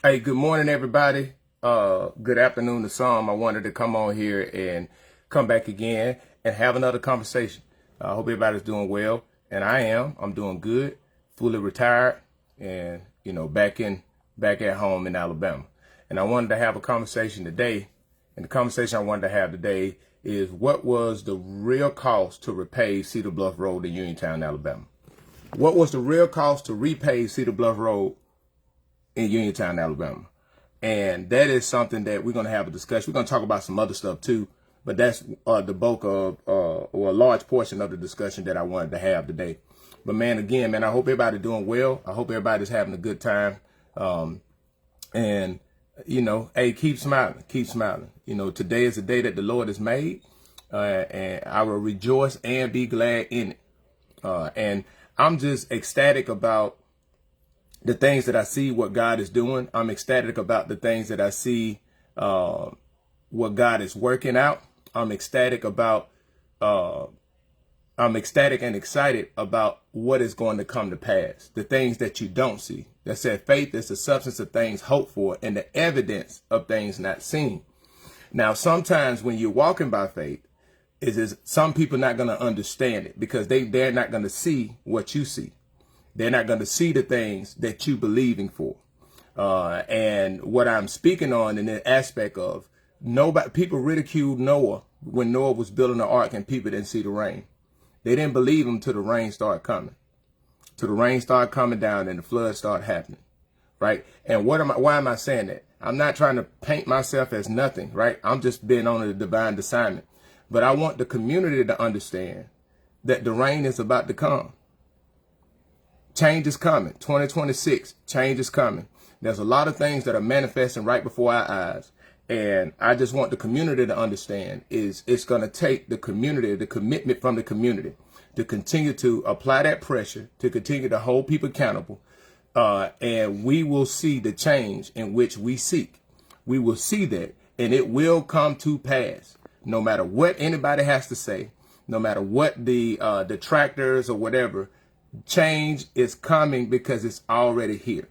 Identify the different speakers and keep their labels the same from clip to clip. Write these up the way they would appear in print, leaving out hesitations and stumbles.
Speaker 1: Hey, good morning, everybody. Good afternoon to some. I wanted to come on here and come back again and have another conversation. I hope everybody's doing well, and I am. I'm doing good, fully retired, and back at home in Alabama. And I wanted to have a conversation today, and the conversation I wanted to have today is what was the real cost to repave Cedar Bluff Road in Uniontown, Alabama? What was the real cost to repave Cedar Bluff Road in Uniontown, Alabama? And that is something that we're going to have a discussion. We're going to talk about some other stuff too, but that's the bulk of, or a large portion of the discussion that I wanted to have today. But man, again, man, I hope everybody's doing well. I hope everybody's having a good time. And hey, keep smiling, keep smiling. Today is the day that the Lord has made, and I will rejoice and be glad in it. And I'm just ecstatic about the things that I see what God is doing. I'm ecstatic about the things that I see what God is working out. I'm ecstatic and excited about what is going to come to pass. The things that you don't see. That said, faith is the substance of things hoped for and the evidence of things not seen. Now, sometimes when you're walking by faith, is some people not going to understand it because they're not going to see what you see. They're not going to see the things that you believing for. And what I'm speaking on in the aspect of people ridiculed Noah when Noah was building the ark and people didn't see the rain. They didn't believe him till the rain started coming. Till the rain started coming down and the flood started happening. Right. And why am I saying that? I'm not trying to paint myself as nothing. Right. I'm just being on a divine assignment. But I want the community to understand that the rain is about to come. Change is coming. 2026, change is coming. There's a lot of things that are manifesting right before our eyes. And I just want the community to understand is it's going to take the community, the commitment from the community to continue to apply that pressure, to continue to hold people accountable. And we will see the change in which we seek. We will see that and it will come to pass. No matter what anybody has to say, no matter what the detractors or whatever, change is coming because it's already here.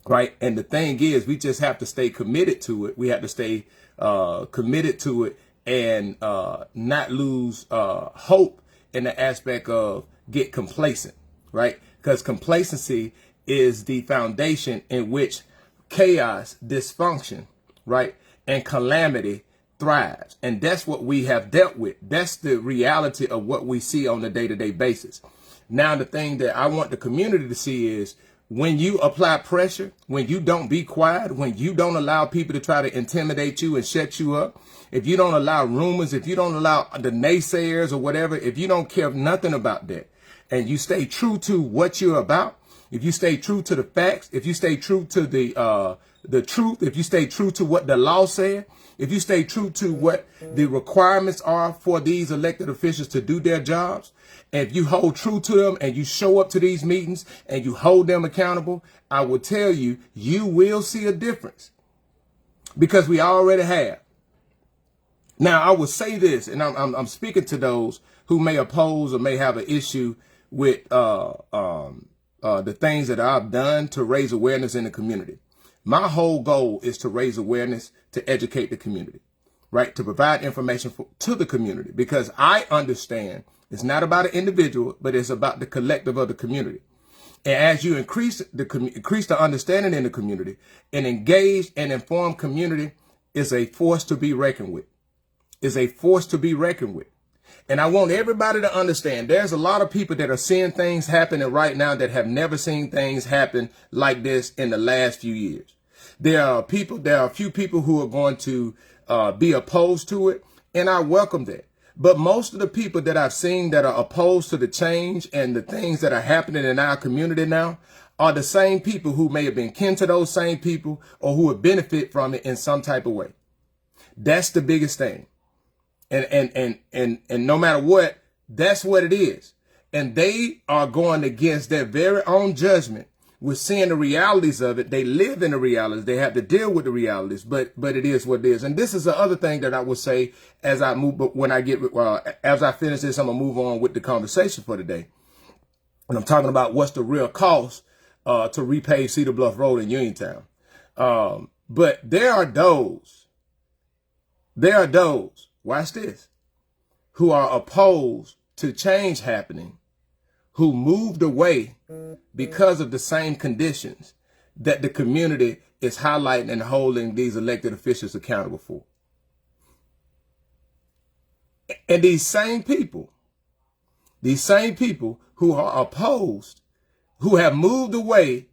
Speaker 1: Right. And the thing is, we just have to stay committed to it. We have to stay committed to it and not lose hope in the aspect of get complacent. Right. Because complacency is the foundation in which chaos, dysfunction, right, and calamity thrives. And that's what we have dealt with. That's the reality of what we see on a day-to-day basis. Now, the thing that I want the community to see is when you apply pressure, when you don't be quiet, when you don't allow people to try to intimidate you and shut you up, if you don't allow rumors, if you don't allow the naysayers or whatever, if you don't care nothing about that and you stay true to what you're about, if you stay true to the facts, if you stay true to the truth, if you stay true to what the law said, if you stay true to what the requirements are for these elected officials to do their jobs, and if you hold true to them and you show up to these meetings and you hold them accountable, I will tell you, you will see a difference because we already have. Now, I will say this, and I'm speaking to those who may oppose or may have an issue with the things that I've done to raise awareness in the community. My whole goal is to raise awareness, to educate the community, right? To provide information to the community, because I understand it's not about an individual, but it's about the collective of the community. And as you increase the understanding in the community, an engaged and informed community is a force to be reckoned with. Is a force to be reckoned with. And I want everybody to understand there's a lot of people that are seeing things happening right now that have never seen things happen like this in the last few years. There are a few people who are going to be opposed to it, and I welcome that. But most of the people that I've seen that are opposed to the change and the things that are happening in our community now are the same people who may have been kin to those same people or who would benefit from it in some type of way. That's the biggest thing. And no matter what, that's what it is. And they are going against their very own judgment with seeing the realities of it. They live in the realities. They have to deal with the realities, but it is what it is. And this is the other thing that I would say as I move, but when I get, as I finish this, I'm gonna move on with the conversation for today. And I'm talking about what's the real cost to repave Cedar Bluff Road in Uniontown. But there are those, watch this, who are opposed to change happening, who moved away because of the same conditions that the community is highlighting and holding these elected officials accountable for. And these same people who are opposed, who have moved away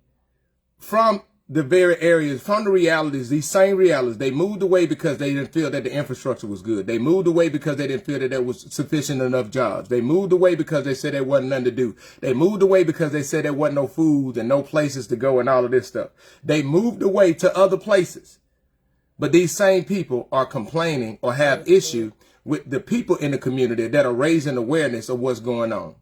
Speaker 1: from the very areas, from the realities, these same realities, they moved away because they didn't feel that the infrastructure was good. They moved away because they didn't feel that there was sufficient enough jobs. They moved away because they said there wasn't nothing to do. They moved away because they said there wasn't no food and no places to go and all of this stuff. They moved away to other places. But these same people are complaining or have issue with the people in the community that are raising awareness of what's going on.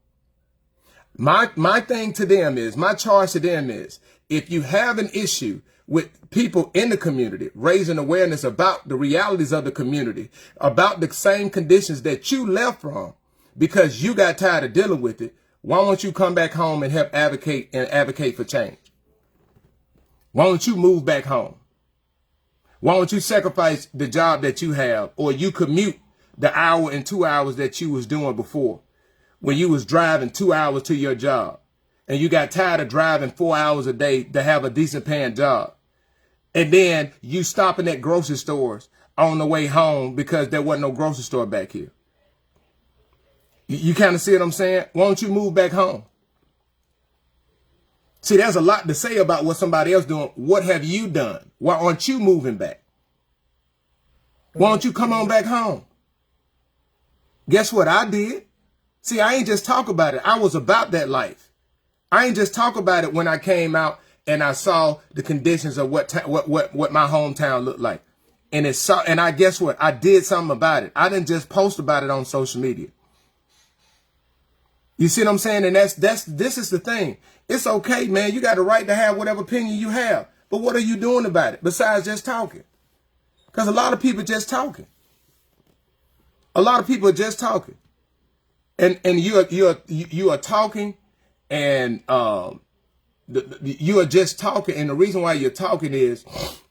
Speaker 1: My thing to them is, my charge to them is, if you have an issue with people in the community raising awareness about the realities of the community, about the same conditions that you left from because you got tired of dealing with it, why don't you come back home and help advocate for change? Why don't you move back home? Why don't you sacrifice the job that you have, or you commute the hour and 2 hours that you was doing before, when you was driving 2 hours to your job and you got tired of driving 4 hours a day to have a decent paying job. And then you stopping at grocery stores on the way home because there wasn't no grocery store back here. You kind of see what I'm saying? Why don't you move back home? See, there's a lot to say about what somebody else doing. What have you done? Why aren't you moving back? Why don't you come on back home? Guess what I did? See, I ain't just talk about it. I was about that life. I ain't just talk about it when I came out and I saw the conditions of what my hometown looked like. And I guess what? I did something about it. I didn't just post about it on social media. You see what I'm saying? And this is the thing. It's okay, man. You got the right to have whatever opinion you have. But what are you doing about it besides just talking? Because a lot of people just talking. A lot of people are just talking. And you are talking, and you are just talking. And the reason why you're talking is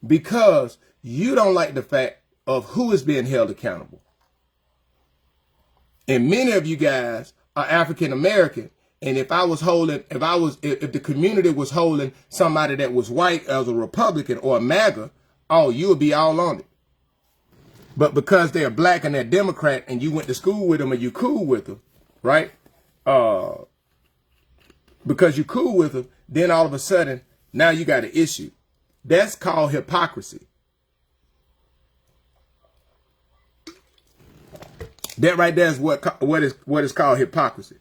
Speaker 1: because you don't like the fact of who is being held accountable. And many of you guys are African American. And if the community was holding somebody that was white as a Republican or a MAGA, oh, you would be all on it. But because they're black and they're Democrat and you went to school with them and you cool with them, right? Because you cool with them, then all of a sudden, now you got an issue. That's called hypocrisy. That right there is what is called hypocrisy.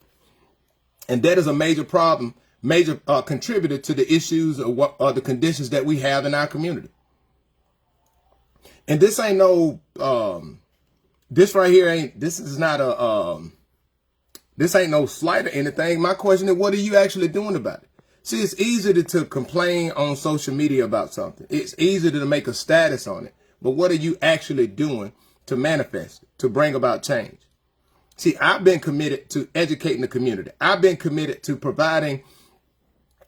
Speaker 1: And that is a major problem, major contributor to the issues or the conditions that we have in our community. And this ain't no, this right here ain't, this is not this ain't no slight or anything. My question is, what are you actually doing about it? See, it's easy to complain on social media about something. It's easy to make a status on it. But what are you actually doing to manifest it, to bring about change? See, I've been committed to educating the community. I've been committed to providing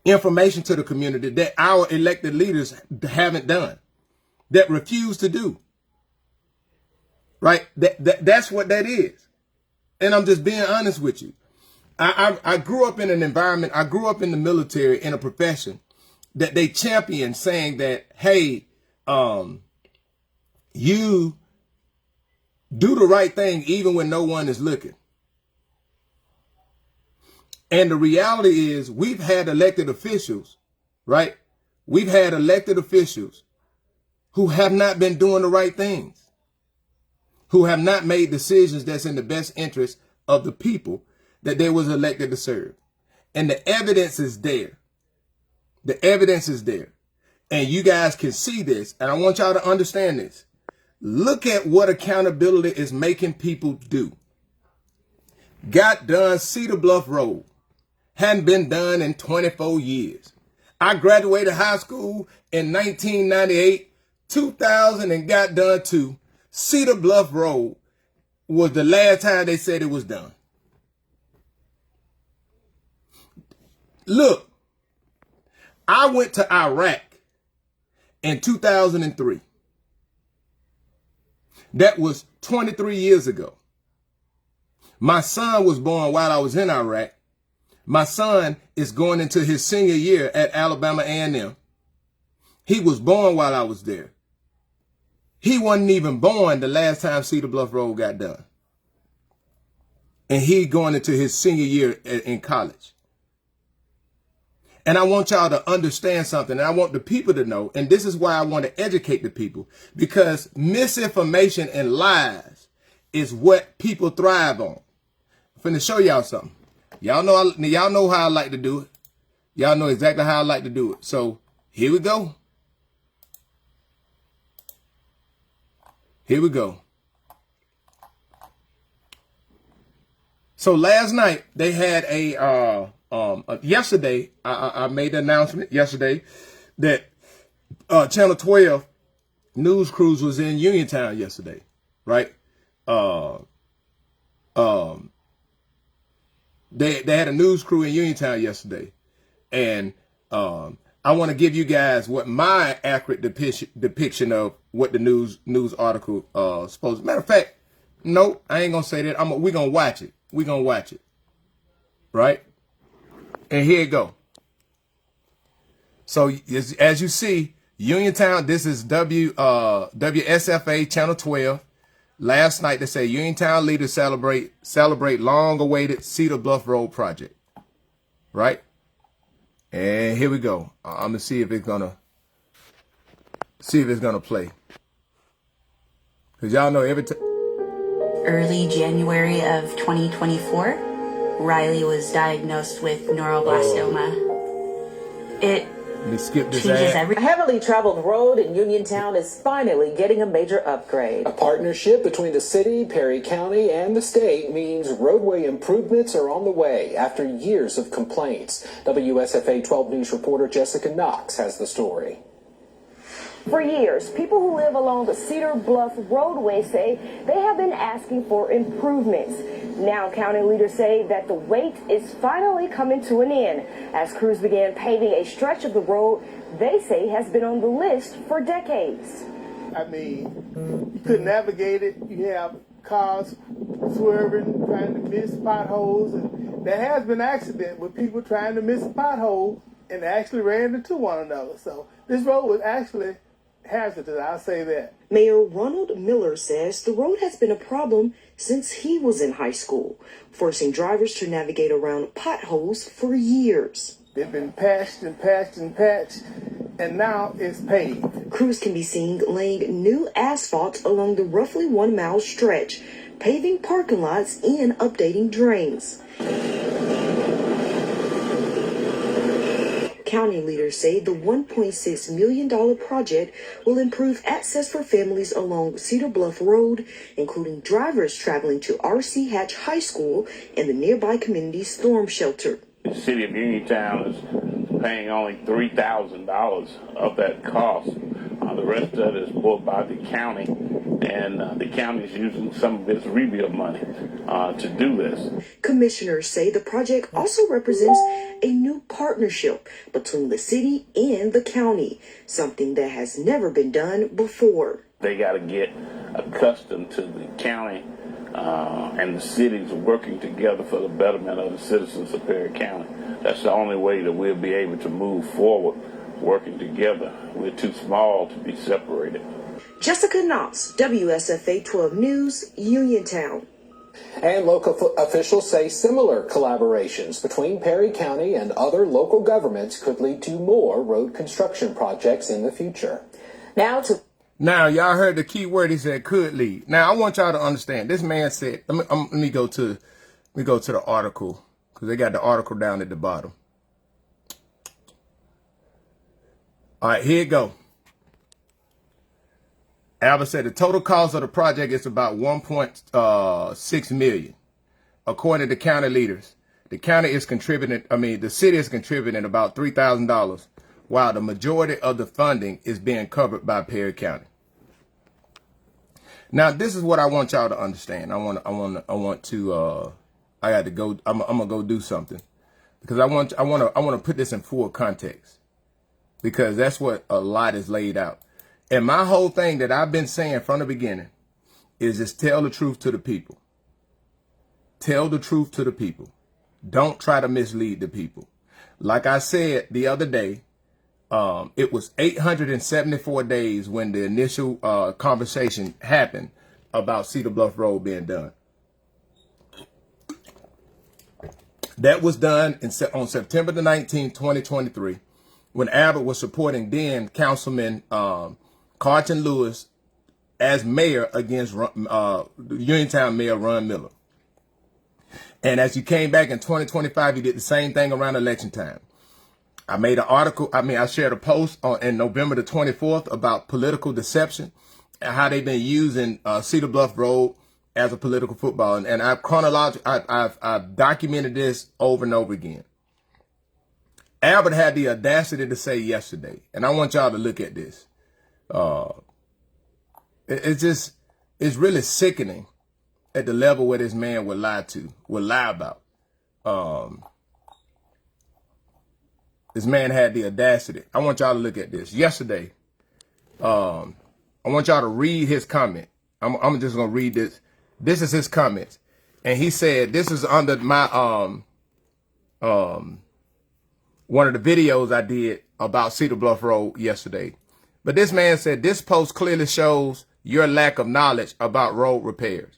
Speaker 1: information to the community that our elected leaders haven't done, that refuse to do. Right? That's what that is. And I'm just being honest with you. I grew up in an environment, I grew up in the military in a profession that they champion, saying that, hey, you do the right thing even when no one is looking. And the reality is we've had elected officials, right? We've had elected officials who have not been doing the right things, who have not made decisions that's in the best interest of the people that they was elected to serve. And the evidence is there. The evidence is there. And you guys can see this. And I want y'all to understand this. Look at what accountability is making people do. Got done Cedar Bluff Road. Hadn't been done in 24 years. I graduated high school in 1998, 2000, and got done too. Cedar Bluff Road was the last time they said it was done. Look, I went to Iraq in 2003. That was 23 years ago. My son was born while I was in Iraq. My son is going into his senior year at Alabama A&M. He was born while I was there. He wasn't even born the last time Cedar Bluff Road got done. And he going into his senior year in college. And I want y'all to understand something. And I want the people to know. And this is why I want to educate the people. Because misinformation and lies is what people thrive on. I'm finna show y'all something. Y'all know how I like to do it. Y'all know exactly how I like to do it. So here we go. Here we go. So last night they had yesterday I made the announcement yesterday that Channel 12 news crews was in Uniontown yesterday, right? They had a news crew in Uniontown yesterday, and I want to give you guys what my accurate depiction of what the news article supposed. Matter of fact, no, I ain't gonna say that. We're gonna watch it. We're gonna watch it, right? And here it go. So as you see, Uniontown. This is WSFA Channel 12. Last night they say Uniontown leaders celebrate long-awaited Cedar Bluff Road project, right? And here we go. I'm gonna see if it's gonna play, cause y'all know every time.
Speaker 2: Early January of 2024, Riley was diagnosed with neuroblastoma. It
Speaker 1: Let me skip this
Speaker 2: changes
Speaker 1: ad.
Speaker 2: everything.
Speaker 3: A heavily traveled road in Uniontown is finally getting a major upgrade.
Speaker 4: A partnership between the city, Perry County, and the state means roadway improvements are on the way after years of complaints. WSFA 12 News reporter Jessica Knox has the story.
Speaker 5: For years, people who live along the Cedar Bluff roadway say they have been asking for improvements. Now, county leaders say that the wait is finally coming to an end as crews began paving a stretch of the road they say has been on the list for decades.
Speaker 6: I mean, you could navigate it. You have cars swerving, trying to miss potholes, and there has been an accident with people trying to miss a pothole and they actually ran into one another. So this road was actually hazardous, I'll say that.
Speaker 5: Mayor Ronald Miller says the road has been a problem since he was in high school, forcing drivers to navigate around potholes for years.
Speaker 6: They've been patched and patched and patched, and now it's paved.
Speaker 5: Crews can be seen laying new asphalt along the roughly 1 mile stretch, paving parking lots and updating drains. County leaders say the $1.6 million project will improve access for families along Cedar Bluff Road, including drivers traveling to R.C. Hatch High School and the nearby community storm shelter.
Speaker 7: The city of Uniontown is paying only $3,000 of that cost. The rest of it is bought by the county, and the county is using some of its rebuild money to do this.
Speaker 5: Commissioners say the project also represents a new partnership between the city and the county, something that has never been done before.
Speaker 7: They got to get accustomed to the county and the cities working together for the betterment of the citizens of Perry County. That's the only way that we'll be able to move forward, working together. We're too small to be separated.
Speaker 5: Jessica Knox, WSFA 12 News, Uniontown.
Speaker 4: And local officials say similar collaborations between Perry County and other local governments could lead to more road construction projects in the future.
Speaker 1: Now, y'all heard the key word. He said could lead. Now, I want y'all to understand. This man said, let me go to the article, because they got the article down at the bottom. All right, here it go. Albert said the total cost of the project is about $1.6 million. According to county leaders, the county is contributing, the city is contributing about $3,000, while the majority of the funding is being covered by Perry County. Now, this is what I want y'all to understand. I'm gonna go do something, because I want to put this in full context. because that's what a lot is laid out. And my whole thing that I've been saying from the beginning is just tell the truth to the people. Tell the truth to the people. Don't try to mislead the people. Like I said the other day, it was 874 days when the initial conversation happened about Cedar Bluff Road being done. That was done on September the 19th, 2023, when Abbott was supporting then Councilman Carlton Lewis as mayor against Uniontown Mayor Ron Miller. And as you came back in 2025, you did the same thing around election time. I made an article. I shared a post in November the 24th about political deception and how they've been using Cedar Bluff Road as a political football. And I've documented this over and over again. Albert had the audacity to say yesterday, and I want y'all to look at this. It's really sickening at the level where this man would lie about. This man had the audacity. I want y'all to look at this. Yesterday, I want y'all to read his comment. I'm just going to read this. This is his comments. And he said, this is under my, one of the videos I did about Cedar Bluff Road yesterday. But this man said, this post clearly shows your lack of knowledge about road repairs.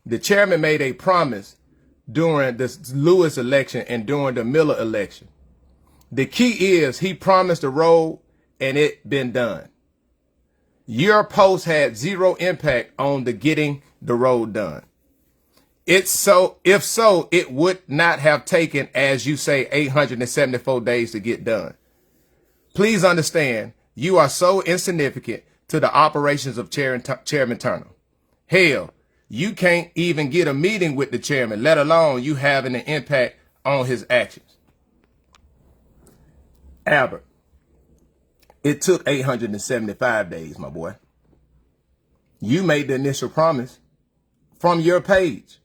Speaker 1: The chairman made a promise during the Lewis election and during the Miller election. The key is he promised the road and it been done. Your post had zero impact on the getting the road done. If so, it would not have taken, as you say, 874 days to get done. Please understand, you are so insignificant to the operations of Chairman Turner. Hell, you can't even get a meeting with the chairman, let alone you having an impact on his actions. Albert, it took 875 days, my boy. You made the initial promise from your page.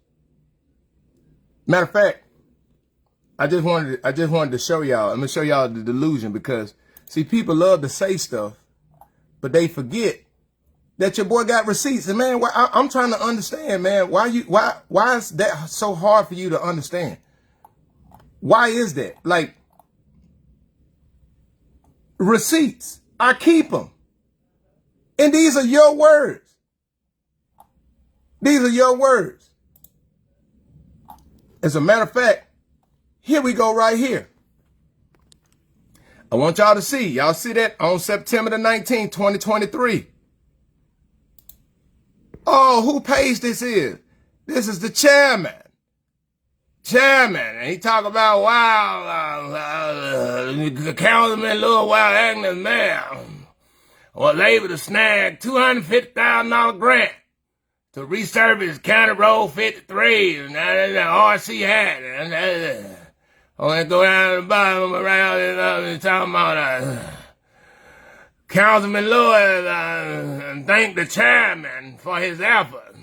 Speaker 1: Matter of fact, I just wanted to show y'all. I'm gonna show y'all the delusion, because see, people love to say stuff, but they forget that your boy got receipts. And man, I'm trying to understand, man, why is that so hard for you to understand? Why is that? Like, receipts, I keep them. And these are your words. These are your words. As a matter of fact, here we go right here. I want y'all to see. Y'all see that on September the 19th, 2023. Oh, who page this is? This is the chairman. And he talk about, Councilman Lewis, while acting as mayor, was able to snag $250,000 grant to resurface County Road 53, and RC had it. I want to go down to the bottom around talking about Councilman Lewis and thank the chairman for his effort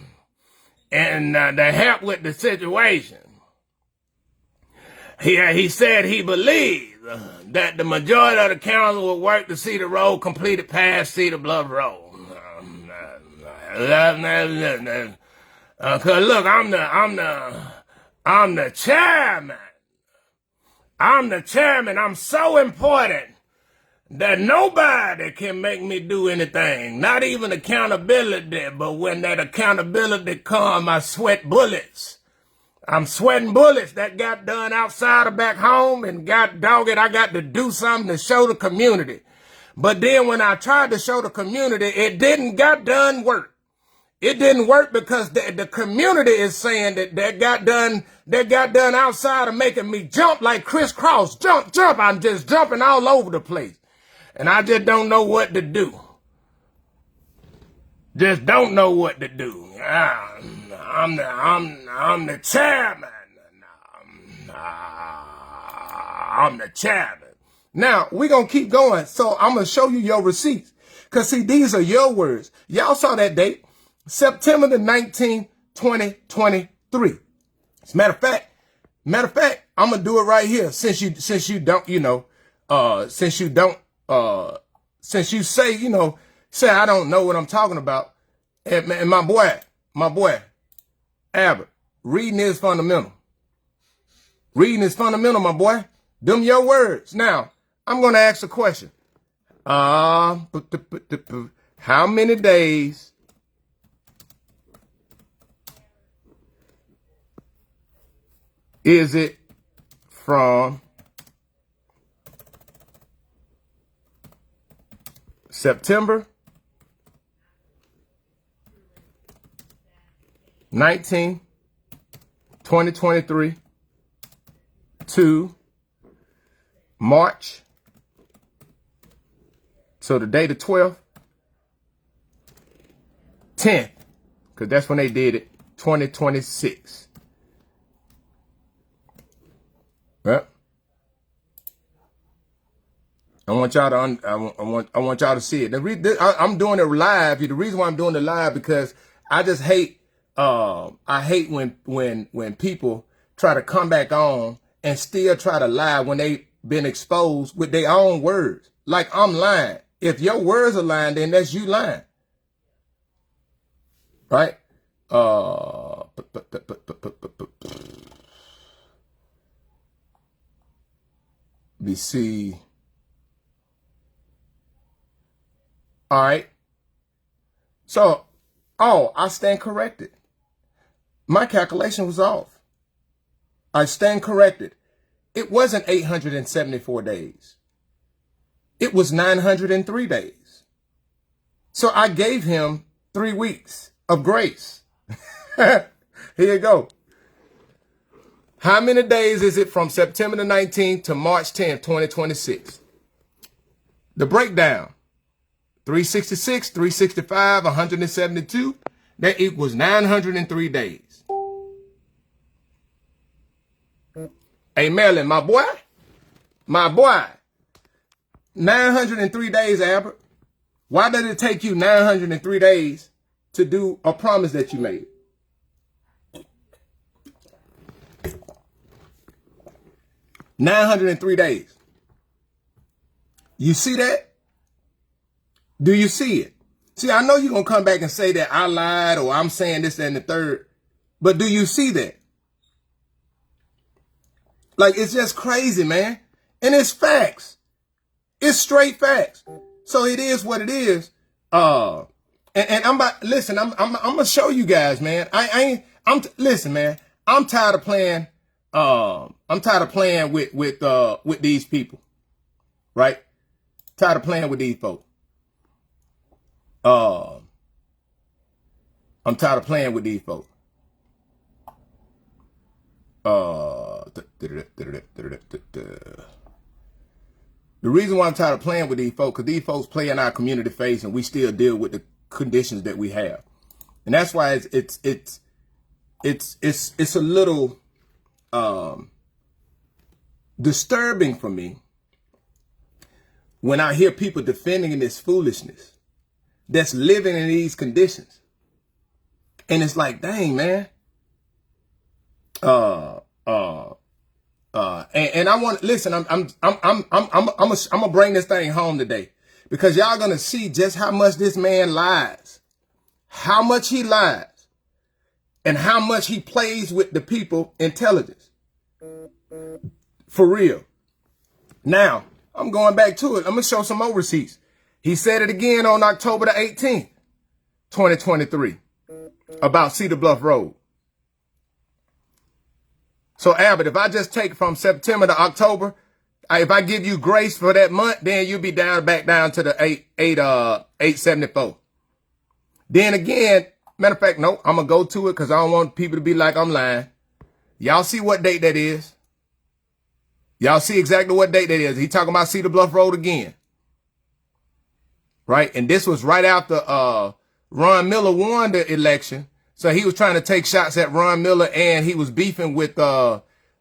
Speaker 1: and the help with the situation. He said he believed that the majority of the council will work to see the road completed past Cedar Bluff Road. Cause look, I'm the chairman. I'm the chairman. I'm so important that nobody can make me do anything. Not even accountability. But when that accountability comes, I sweat bullets. I'm sweating bullets that got done outside or back home, and God dog it, I got to do something to show the community. But then when I tried to show the community, it didn't got done work. It didn't work because the community is saying that got done outside of making me jump like crisscross. Jump. I'm just jumping all over the place. And I just don't know what to do. Just don't know what to do. I'm the chairman. I'm the chairman. Now, we're going to keep going. So I'm going to show you your receipts. Because, see, these are your words. Y'all saw that date. September the 19th, 2023. As a matter of fact, I'm going to do it right here. Since you don't since you say, say I don't know what I'm talking about, and my boy, Albert, reading is fundamental. Reading is fundamental, my boy. Them your words. Now, I'm going to ask a question. How many days is it from September 19, 2023 to March, so the day the 12th, 10th, because that's when they did it, 2026. Well, I want y'all to I want y'all to see it. I'm doing it live. The reason why I'm doing it live because I just hate I hate when people try to come back on and still try to lie when they've been exposed with their own words. Like I'm lying. If your words are lying, then that's you lying. Right? We see. All right. So, I stand corrected. My calculation was off. I stand corrected. It wasn't 874 days. It was 903 days. So I gave him 3 weeks of grace. Here you go. How many days is it from September the 19th to March 10th, 2026? The breakdown. 366, 365, 172. That equals 903 days. Hey, Marilyn, my boy. 903 days, Albert. Why did it take you 903 days to do a promise that you made? $903 days. You see that? Do you see it? See, I know you're going to come back and say that I lied or I'm saying this and the third, but do you see that? Like, it's just crazy, man. And it's facts. It's straight facts. So it is what it is. And I'm about, listen, I'm going to show you guys, man. Listen, man, I'm tired of playing. I'm tired of playing with these people. Right? Tired of playing with these folks. I'm tired of playing with these folks. The reason why I'm tired of playing with these folks, because these folks play in our community face and we still deal with the conditions that we have. And that's why it's a little disturbing for me when I hear people defending this foolishness that's living in these conditions. And it's like, dang, man. And I want listen. I'm gonna bring this thing home today because y'all gonna see just how much this man lies, how much he lies, and how much he plays with the people intelligence. For real. Now I'm going back to it. I'm gonna show some more receipts. He said it again on October the 18th, 2023, about Cedar Bluff Road. So, Albert, if I just take from September to October, if I give you grace for that month, then you'll be back down to the 874. Then again, matter of fact, no, I'm going to go to it because I don't want people to be like I'm lying. Y'all see what date that is? Y'all see exactly what date that is. He talking about Cedar Bluff Road again. Right? And this was right after Ron Miller won the election. So he was trying to take shots at Ron Miller, and he was beefing with,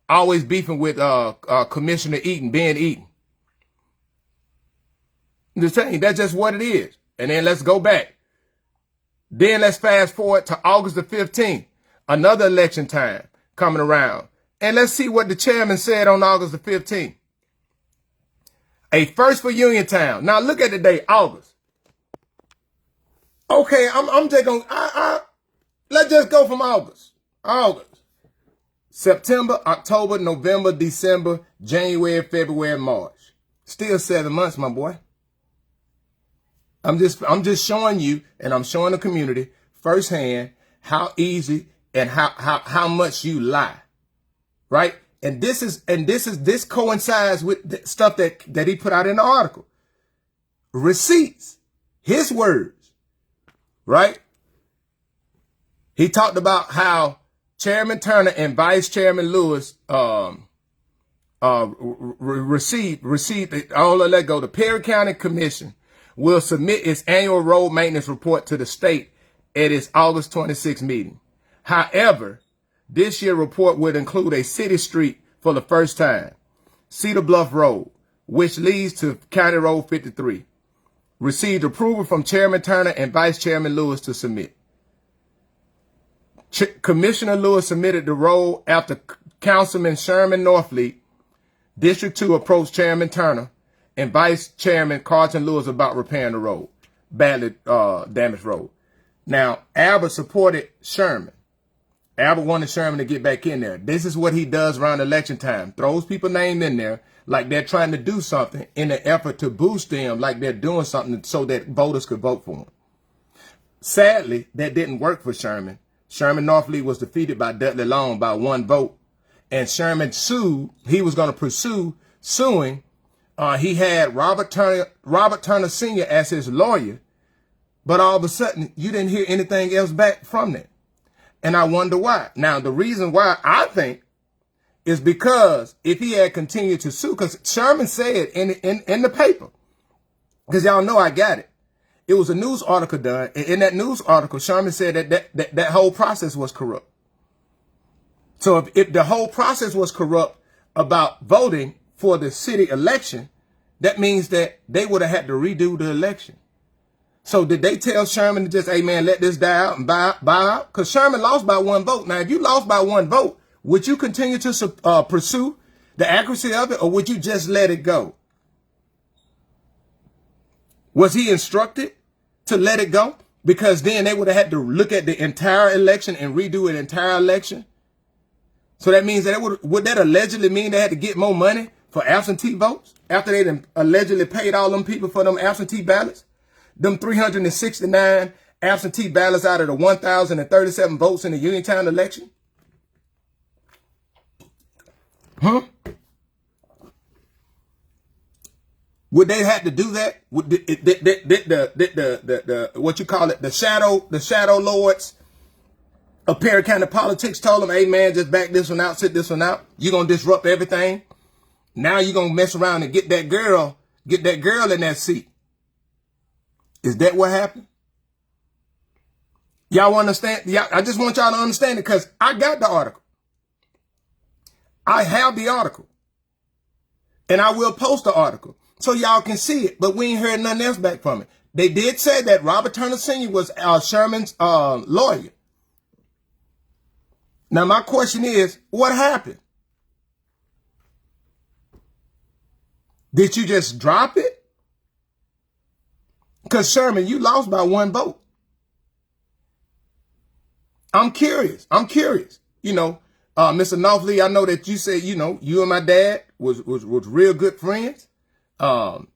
Speaker 1: always beefing with Commissioner Eaton, Ben Eaton. I'm just saying, that's just what it is. And then let's go back. Then let's fast forward to August the 15th, another election time coming around. And let's see what the chairman said on August the 15th. A first for Uniontown. Now look at the date, August. Okay, I'm just gonna, let's just go from August. August. September, October, November, December, January, February, March. Still 7 months, my boy. I'm just showing you, and I'm showing the community firsthand how easy and how much you lie. Right? And this coincides with the stuff that he put out in the article. Receipts. His words. Right? He talked about how Chairman Turner and Vice Chairman Lewis received all of that go. The Perry County Commission will submit its annual road maintenance report to the state at its August 26th meeting. However, this year's report would include a city street for the first time, Cedar Bluff Road, which leads to County Road 53. Received approval from Chairman Turner and Vice Chairman Lewis to submit. Commissioner Lewis submitted the road after Councilman Sherman Norfleet, District 2, approached Chairman Turner and Vice Chairman Carlton Lewis about repairing the road, badly damaged road. Now, Albert supported Sherman. Albert wanted Sherman to get back in there. This is what he does around election time. Throws people's name in there like they're trying to do something in an effort to boost them, like they're doing something so that voters could vote for him. Sadly, that didn't work for Sherman. Sherman Norfleet was defeated by Dudley Long by 1 vote. And Sherman sued. He was going to pursue suing. He had Robert Turner Sr. as his lawyer. But all of a sudden, you didn't hear anything else back from that. And I wonder why. Now, the reason why I think is because if he had continued to sue, because Sherman said in the paper, because y'all know I got it. It was a news article done. In that news article, Sherman said that whole process was corrupt. So if the whole process was corrupt about voting for the city election, that means that they would have had to redo the election. So did they tell Sherman to just, hey man, let this die out and buy out? Because Sherman lost by 1 vote. Now, if you lost by 1 vote, would you continue to pursue the accuracy of it, or would you just let it go? Was he instructed to let it go? Because then they would have had to look at the entire election and redo an entire election. So that means that would that allegedly mean they had to get more money for absentee votes after they done allegedly paid all them people for them absentee ballots? Them 369 absentee ballots out of the 1,037 votes in the Uniontown election? Would they have to do that? Would the what you call it, the shadow lords of Perry County politics told them, hey man, just back this one out, sit this one out. You're gonna disrupt everything. Now you're gonna mess around and get that girl in that seat. Is that what happened? Y'all understand? Yeah, I just want y'all to understand it, because I got the article. I have the article. And I will post the article so y'all can see it, but we ain't heard nothing else back from it. They did say that Robert Turner Sr. was Sherman's lawyer. Now, my question is, what happened? Did you just drop it? Because, Sherman, you lost by 1 vote. I'm curious. You know, Mr. Norfleet, I know that you said, you know, you and my dad was real good friends. And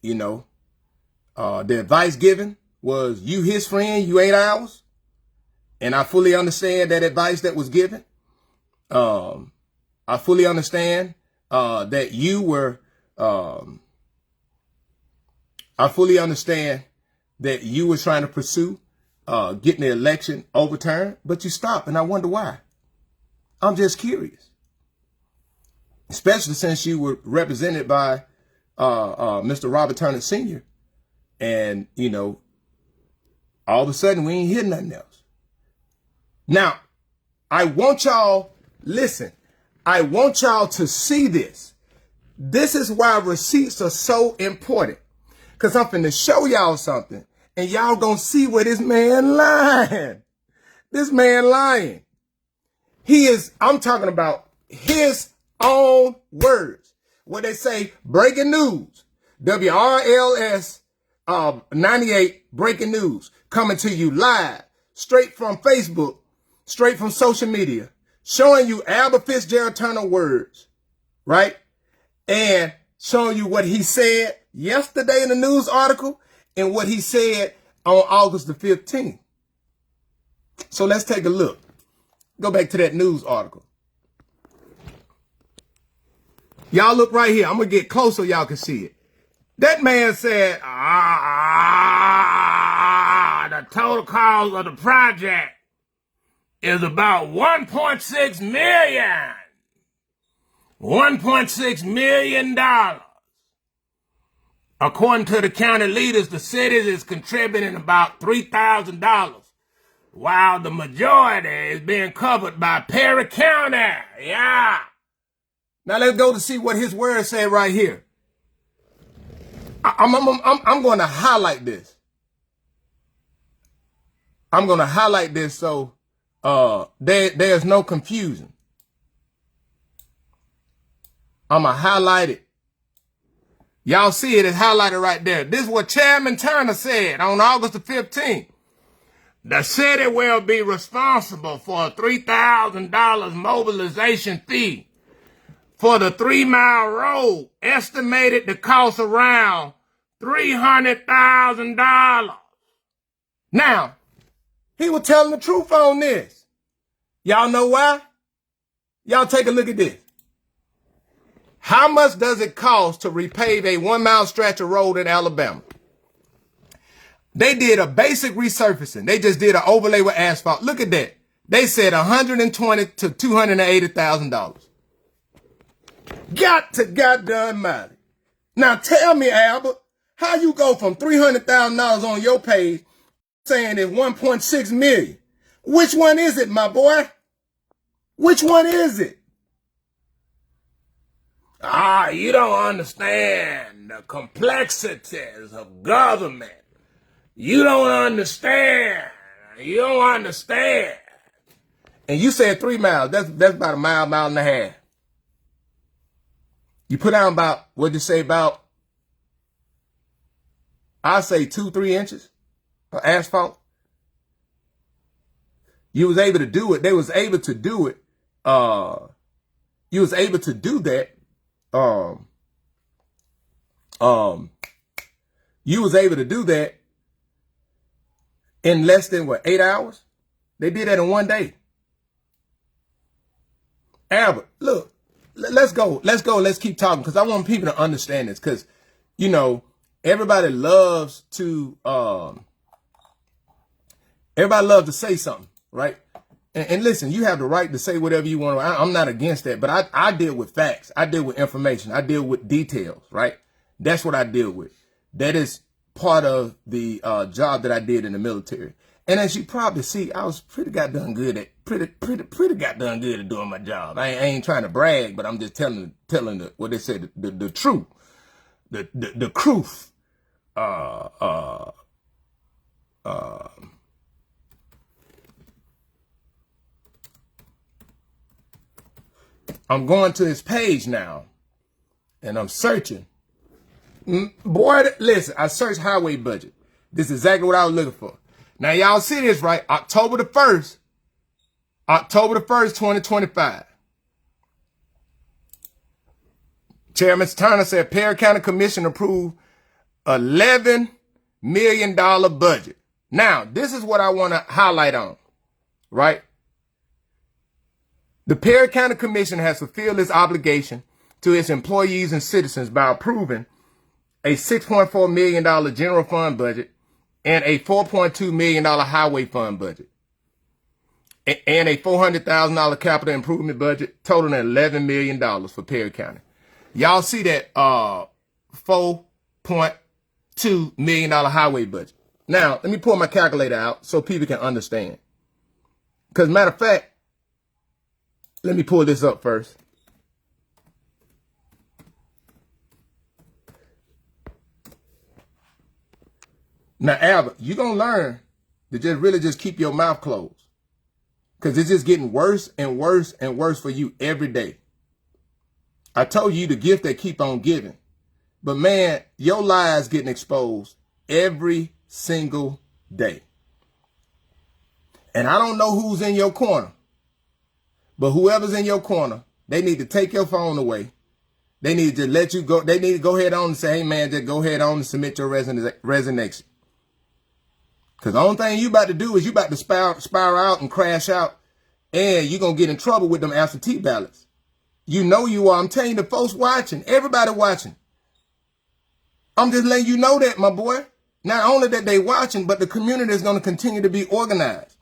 Speaker 1: you know, the advice given was you his friend, you ain't ours. And I fully understand that advice that was given. I fully understand that you were, I fully understand that you were trying to pursue getting the election overturned, but you stopped, and I wonder why. I'm just curious. Especially since you were represented by Mr. Robert Turner Sr. And, you know, all of a sudden we ain't hear nothing else. Now, I want y'all, listen, I want y'all to see this. This is why receipts are so important. Because I'm finna show y'all something. And y'all gonna see where this man lying. This man lying. He is, I'm talking about his own words. What they say, breaking news. WRLS 98 breaking news coming to you live, straight from Facebook, straight from social media, showing you Albert Fitzgerald Turner words, right? And showing you what he said yesterday in the news article and what he said on August the 15th. So let's take a look. Go back to that news article. Y'all look right here. I'm going to get close so y'all can see it. That man said, the total cost of the project is about $1.6 million. $1.6 million. According to the county leaders, the city is contributing about $3,000, while the majority is being covered by Perry County. Yeah. Now let's go to see what his words say right here. I'm going to highlight this. I'm going to highlight this so there's no confusion. I'm going to highlight it. Y'all see it, it's highlighted right there. This is what Chairman Turner said on August the 15th. The city will be responsible for a $3,000 mobilization fee for the 3-mile road, estimated to cost around $300,000. Now, he was telling the truth on this. Y'all know why? Y'all take a look at this. How much does it cost to repave a 1-mile stretch of road in Alabama? They did a basic resurfacing. They just did an overlay with asphalt. Look at that. They said $120,000 to $280,000. Got to goddamn mighty. Now tell me, Albert, how you go from $300,000 on your page saying it's $1.6 million? Which one is it, my boy? Which one is it? You don't understand the complexities of government. You don't understand. You don't understand. And you said 3 miles. That's about a mile, mile and a half. You put down about, what'd you say, about, I say 2-3 inches of asphalt. You was able to do it. They was able to do it. You was able to do that. You was able to do that in less than, 8 hours? They did that in 1 day. Albert, look, let's go. Let's keep talking because I want people to understand this because, you know, everybody loves to say something, right? And listen, you have the right to say whatever you want. I'm not against that, but I deal with facts. I deal with information. I deal with details, right? That's what I deal with. That is part of the job that I did in the military. And as you probably see, I was pretty goddamn good at doing my job. I ain't trying to brag, but I'm just telling what they say, the truth, the truth. I'm going to his page now, and I'm searching. Boy, listen, I searched highway budget. This is exactly what I was looking for. Now, y'all see this, right? October the 1st, 2025. Chairman Turner said Perry County Commission approved $11 million budget. Now, this is what I want to highlight on, right? The Perry County Commission has fulfilled its obligation to its employees and citizens by approving a $6.4 million general fund budget and a $4.2 million highway fund budget and a $400,000 capital improvement budget totaling $11 million for Perry County. Y'all see that $4.2 million highway budget. Now, let me pull my calculator out so people can understand. Because matter of fact, let me pull this up first. Now, Albert, you're going to learn to just keep your mouth closed. Because it's just getting worse and worse and worse for you every day. I told you the gift that keep on giving. But man, your lies getting exposed every single day. And I don't know who's in your corner, but whoever's in your corner, they need to take your phone away. They need to let you go. They need to go ahead on and say, hey man, just go ahead on and submit your resignation. Because the only thing you about to do is you about to spiral out and crash out, and you're going to get in trouble with them absentee ballots. You know you are. I'm telling you, the folks watching, everybody watching. I'm just letting you know that, my boy. Not only that they watching, but the community is going to continue to be organized.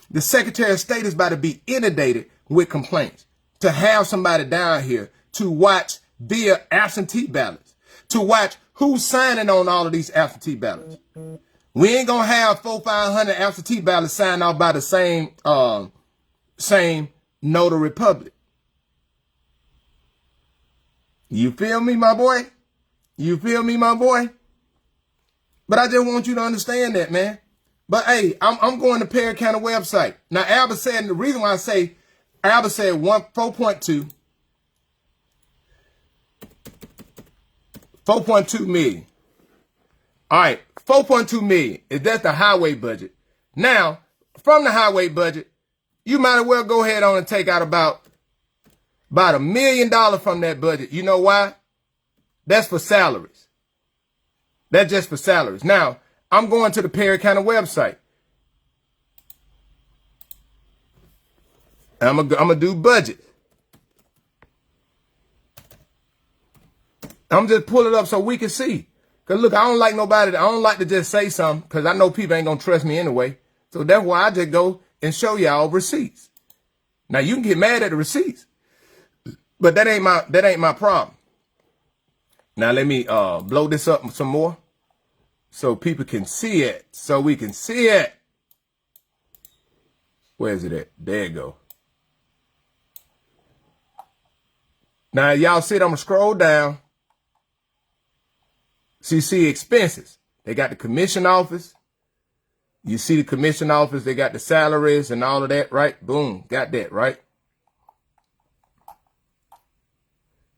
Speaker 1: The Secretary of State is about to be inundated with complaints. To have somebody down here to watch via absentee ballots, to watch who's signing on all of these absentee ballots. We ain't going to have 400-500 absentee ballots signed off by the same notary public. You feel me, my boy? You feel me, my boy? But I just want you to understand that, man. But hey, I'm going to Perry County website. Now, Albert said, and the reason why I say, Albert said 4.2 million. All right, 4.2 million. That's the highway budget. Now, from the highway budget, you might as well go ahead on and take out about $1 million from that budget. You know why? That's for salaries. That's just for salaries. Now, I'm going to the Perry County website. I'm gonna do budget. I'm just pull it up so we can see. Cause look, I don't like to just say something because I know people ain't gonna trust me anyway. So that's why I just go and show y'all receipts. Now you can get mad at the receipts, but that ain't my problem. Now let me blow this up some more so people can see it. So we can see it. Where is it at? There you go. Now y'all see it, I'm gonna scroll down. So you see expenses. They got the commission office. You see the commission office, they got the salaries and all of that, right? Boom, got that, right?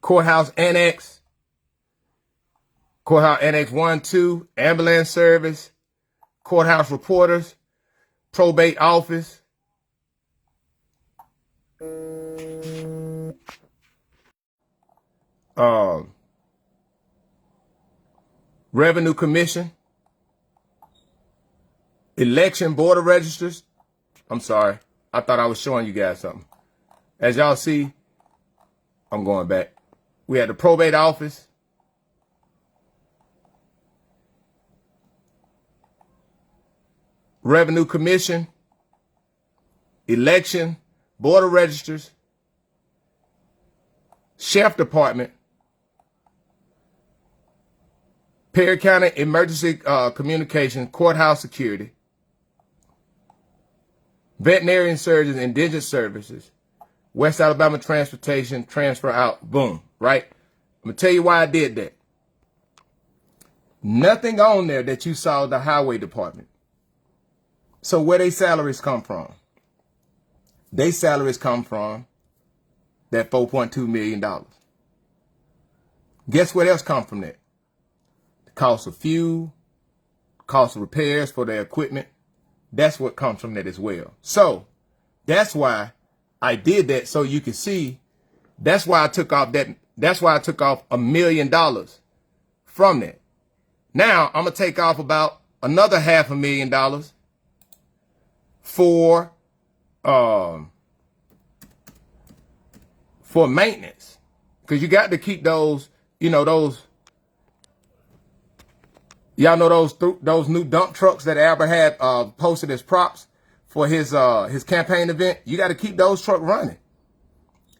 Speaker 1: Courthouse Annex. Courthouse Annex 1, 2, ambulance service, courthouse reporters, probate office. Revenue Commission, election board of registers. I'm sorry. I thought I was showing you guys something. As y'all see, I'm going back. We had the probate office. Revenue Commission, election, board of registers, sheriff department, Perry County Emergency Communication, Courthouse Security, Veterinarian Surgeons, Indigent Services, West Alabama Transportation, Transfer Out, boom, right? I'm going to tell you why I did that. Nothing on there that you saw the highway department. So where they salaries come from? They salaries come from that $4.2 million. Guess what else come from that? The cost of fuel, cost of repairs for their equipment. That's what comes from that as well. So that's why I did that, so you can see. That's why I took off that. That's why I took off $1 million from that. Now I'm gonna take off about another $500,000 for maintenance, because you got to keep those, you know, those, y'all know those new dump trucks that Albert had posted as props for his campaign event. You got to keep those trucks running,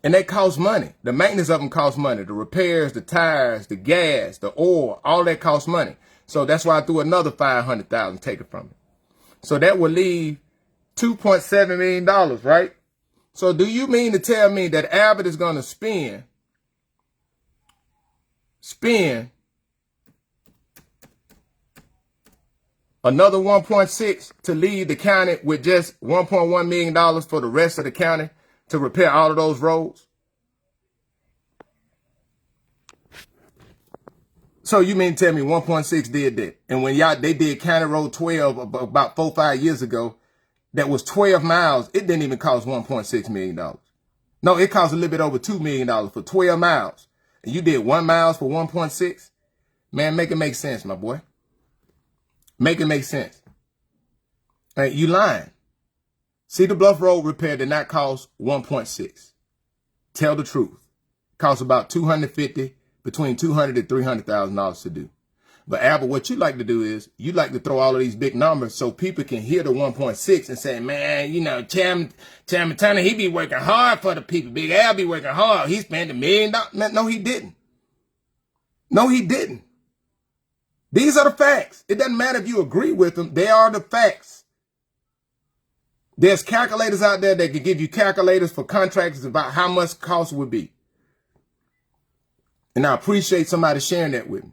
Speaker 1: and they cost money. The maintenance of them costs money. The repairs, the tires, the gas, the oil, all that costs money. So that's why I threw another $500,000 taken from it. So that would leave $2.7 million, right? So do you mean to tell me that Albert is going to spend another 1.6 to leave the county with just $1.1 million for the rest of the county to repair all of those roads? So you mean to tell me 1.6 did that? And when they did County Road 12 about 4 or 5 years ago, that was 12 miles. It didn't even cost $1.6 million. No, it cost a little bit over $2 million for 12 miles. And you did 1 mile for 1.6? Man, make it make sense, my boy. Make it make sense. Hey, you lying. Cedar Bluff Road repair did not cost 1.6. Tell the truth. It costs about between $200,000 and $300,000 to do. But Albert, what you like to do is you like to throw all of these big numbers so people can hear the 1.6 and say, man, you know, Chairman Turner, he be working hard for the people. Big Al be working hard. He spent $1 million. No, he didn't. No, he didn't. These are the facts. It doesn't matter if you agree with them. They are the facts. There's calculators out there that can give you calculators for contractors about how much cost would be. And I appreciate somebody sharing that with me.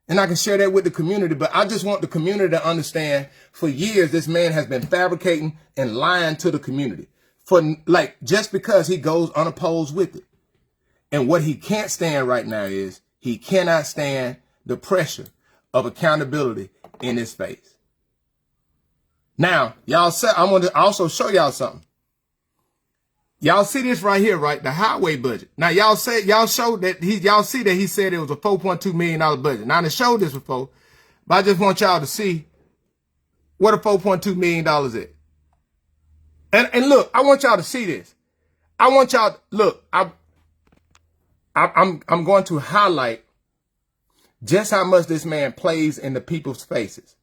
Speaker 1: And I can share that with the community, but I just want the community to understand for years this man has been fabricating and lying to the community for just because he goes unopposed with it. And what he can't stand right now is he cannot stand the pressure of accountability in his face. Now, y'all say, I want to also show y'all something. Y'all see this right here, right? The highway budget. Now, y'all see that he said it was a $4.2 million budget. Now, I showed this before, but I just want y'all to see what a $4.2 million is. And look, I want y'all to see this. I want y'all, look, I'm going to highlight just how much this man plays in the people's faces.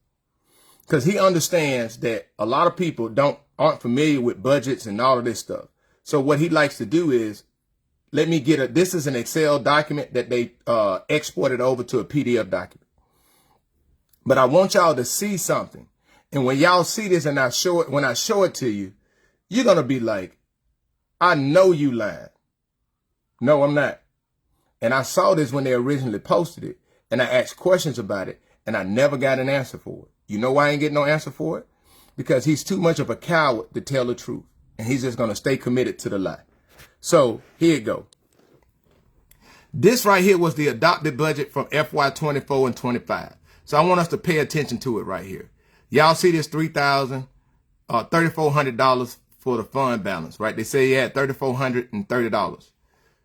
Speaker 1: Because he understands that a lot of people aren't familiar with budgets and all of this stuff. So what he likes to do is, this is an Excel document that they exported over to a PDF document. But I want y'all to see something. And when y'all see this and when I show it to you, you're going to be like, I know you lying. No, I'm not. And I saw this when they originally posted it. And I asked questions about it. And I never got an answer for it. You know why I ain't getting no answer for it? Because he's too much of a coward to tell the truth. And he's just going to stay committed to the lie. So here you go. This right here was the adopted budget from FY24 and 25. So I want us to pay attention to it right here. Y'all see this $3,400 for the fund balance, right? They say he had $3,430.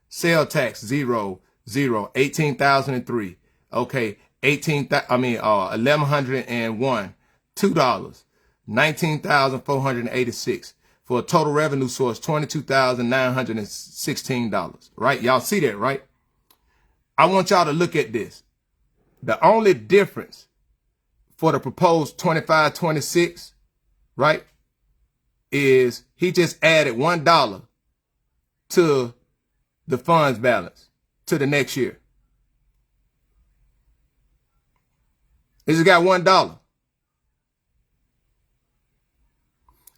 Speaker 1: Sale tax, zero, 18,003. Okay. $1,101, $2, 19,486 for a total revenue source, $22,916, right? Y'all see that, right? I want y'all to look at this. The only difference for the proposed 25-26, right, is he just added $1 to the funds balance to the next year. He just got $1.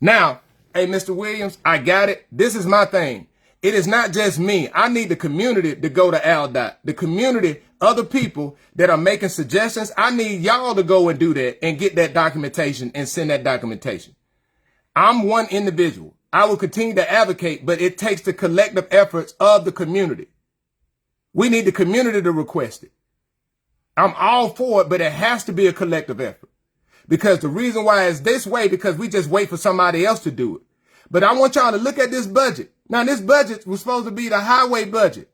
Speaker 1: Now, hey, Mr. Williams, I got it. This is my thing. It is not just me. I need the community to go to ALDOT. The community, other people that are making suggestions, I need y'all to go and do that and get that documentation and send that documentation. I'm one individual. I will continue to advocate, but it takes the collective efforts of the community. We need the community to request it. I'm all for it, but it has to be a collective effort. Because the reason why it's this way, because we just wait for somebody else to do it. But I want y'all to look at this budget. Now, this budget was supposed to be the highway budget.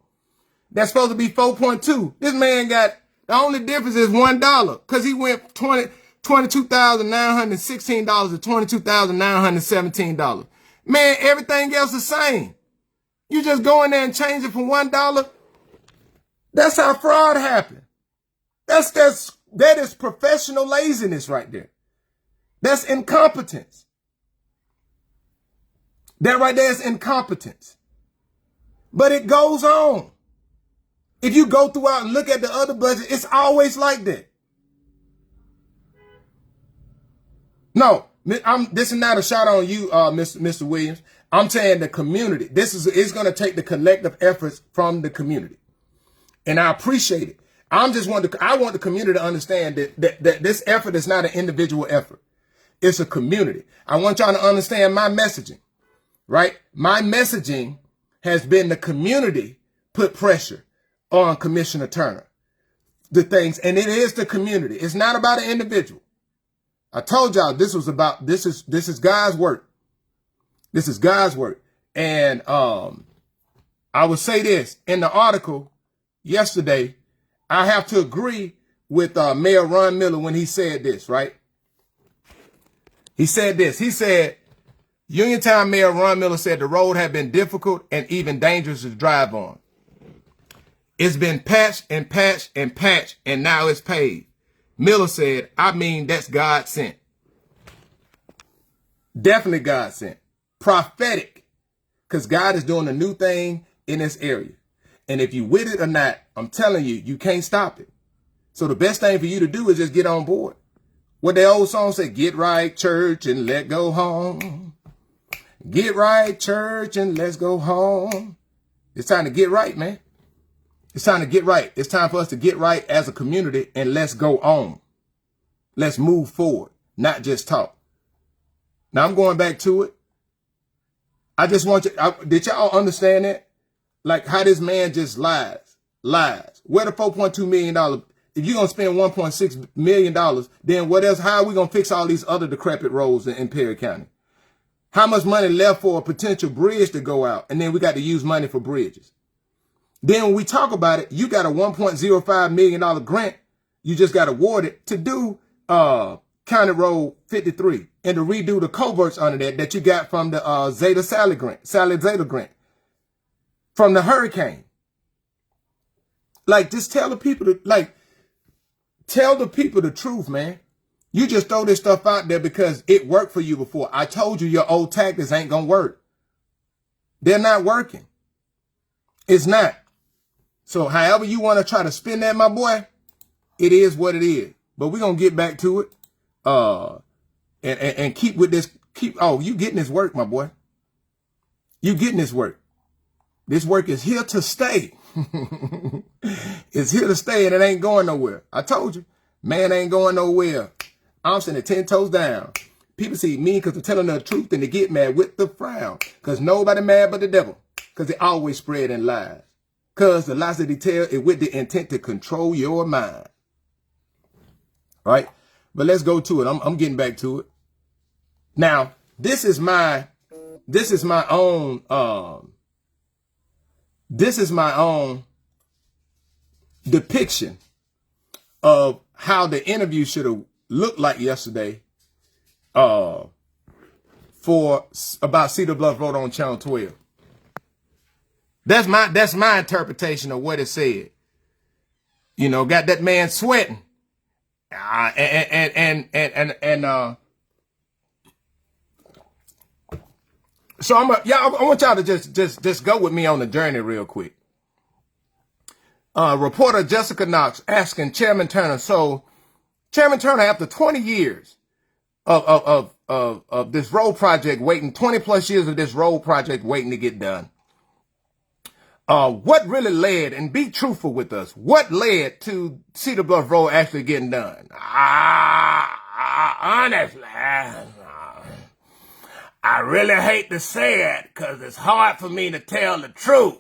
Speaker 1: That's supposed to be 4.2. This man got, the only difference is $1 because he went $22,916 to $22,917. Man, everything else is the same. You just go in there and change it from $1. That's how fraud happened. That is professional laziness right there. That's incompetence. That right there is incompetence. But it goes on. If you go throughout and look at the other budget, it's always like that. No, this is not a shot on you, Mr. Williams. I'm saying the community. It's going to take the collective efforts from the community. And I appreciate it. I want the community to understand that this effort is not an individual effort. It's a community. I want y'all to understand my messaging, right? My messaging has been the community put pressure on Commissioner Turner. the things, and it is the community. It's not about an individual. I told y'all this is God's work. This is God's work. And I would say this in the article yesterday, I have to agree with Mayor Ron Miller when he said this, right? He said this. He said, Uniontown Mayor Ron Miller said the road had been difficult and even dangerous to drive on. It's been patched and patched and patched, and now it's paved. Miller said, I mean, that's God sent. Definitely God sent. Prophetic. Because God is doing a new thing in this area. And if you with it or not, I'm telling you, you can't stop it. So the best thing for you to do is just get on board. What the old song said, get right, church, and let go home. Get right, church, and let's go home. It's time to get right, man. It's time to get right. It's time for us to get right as a community, and let's go on. Let's move forward, not just talk. Now I'm going back to it. I just want you, did y'all understand that? Like how this man just lies. Where the $4.2 million? If you're going to spend $1.6 million, then what else? How are we going to fix all these other decrepit roads in Perry County? How much money left for a potential bridge to go out? And then we got to use money for bridges. Then when we talk about it, you got a $1.05 million grant. You just got awarded to do County Road 53 and to redo the culverts under that you got from the Sally grant from the hurricane. Like, just tell the people the truth, man. You just throw this stuff out there because it worked for you before. I told you your old tactics ain't gonna work. They're not working. It's not. So however you want to try to spin that, my boy, it is what it is. But we're gonna get back to it. And keep with this. You getting this work, my boy. You getting this work. This work is here to stay. It's here to stay and it ain't going nowhere. I told you, man ain't going nowhere. I'm sitting 10 toes down. People see me because they're telling the truth and they get mad with the frown. Because nobody mad but the devil. Because they always spread in lies. Because the lies that they tell is with the intent to control your mind. Right? But let's go to it. I'm getting back to it. Now, this is my own depiction of how the interview should have looked like yesterday about Cedar Bluff Road on Channel 12. That's my interpretation of what it said. You know, got that man sweating. So I want y'all to just go with me on the journey real quick. Reporter Jessica Knox asking Chairman Turner. So Chairman Turner, after 20 years of this road project waiting, 20 plus years of this road project waiting to get done, what really led, and be truthful with us, what led to Cedar Bluff Road actually getting done? Honestly, I really hate to say it because it's hard for me to tell the truth.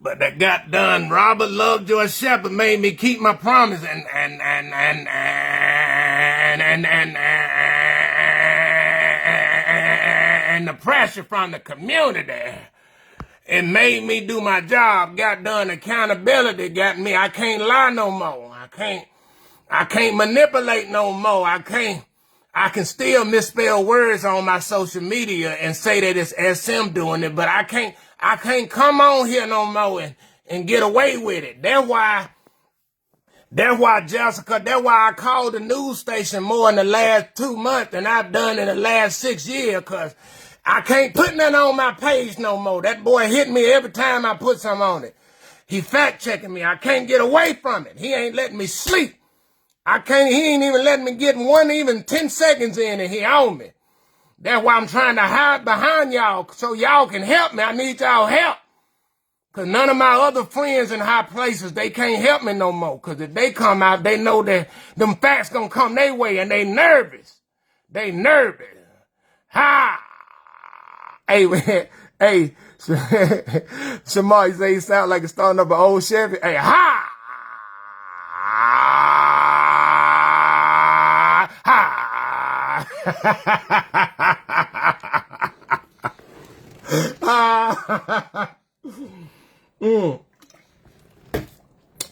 Speaker 1: But that got done. Robert Lovejoy Shepherd made me keep my promise, and the pressure from the community, it made me do my job. Got done. Accountability got me. I can't lie no more. I can't manipulate no more. I can still misspell words on my social media and say that it's SM doing it, but I can't come on here no more and get away with it. That's why, Jessica, that's why I called the news station more in the last 2 months than I've done in the last 6 years, because I can't put nothing on my page no more. That boy hit me every time I put something on it. He fact checking me. I can't get away from it. He ain't letting me sleep. He ain't even letting me get even 10 seconds in and he on me. That's why I'm trying to hide behind y'all so y'all can help me. I need y'all help. Because none of my other friends in high places, they can't help me no more. Because if they come out, they know that them facts going to come their way and they nervous. They nervous. Ha! Hey, somebody say he sound like a starting up an old Chevy. Hey, ha!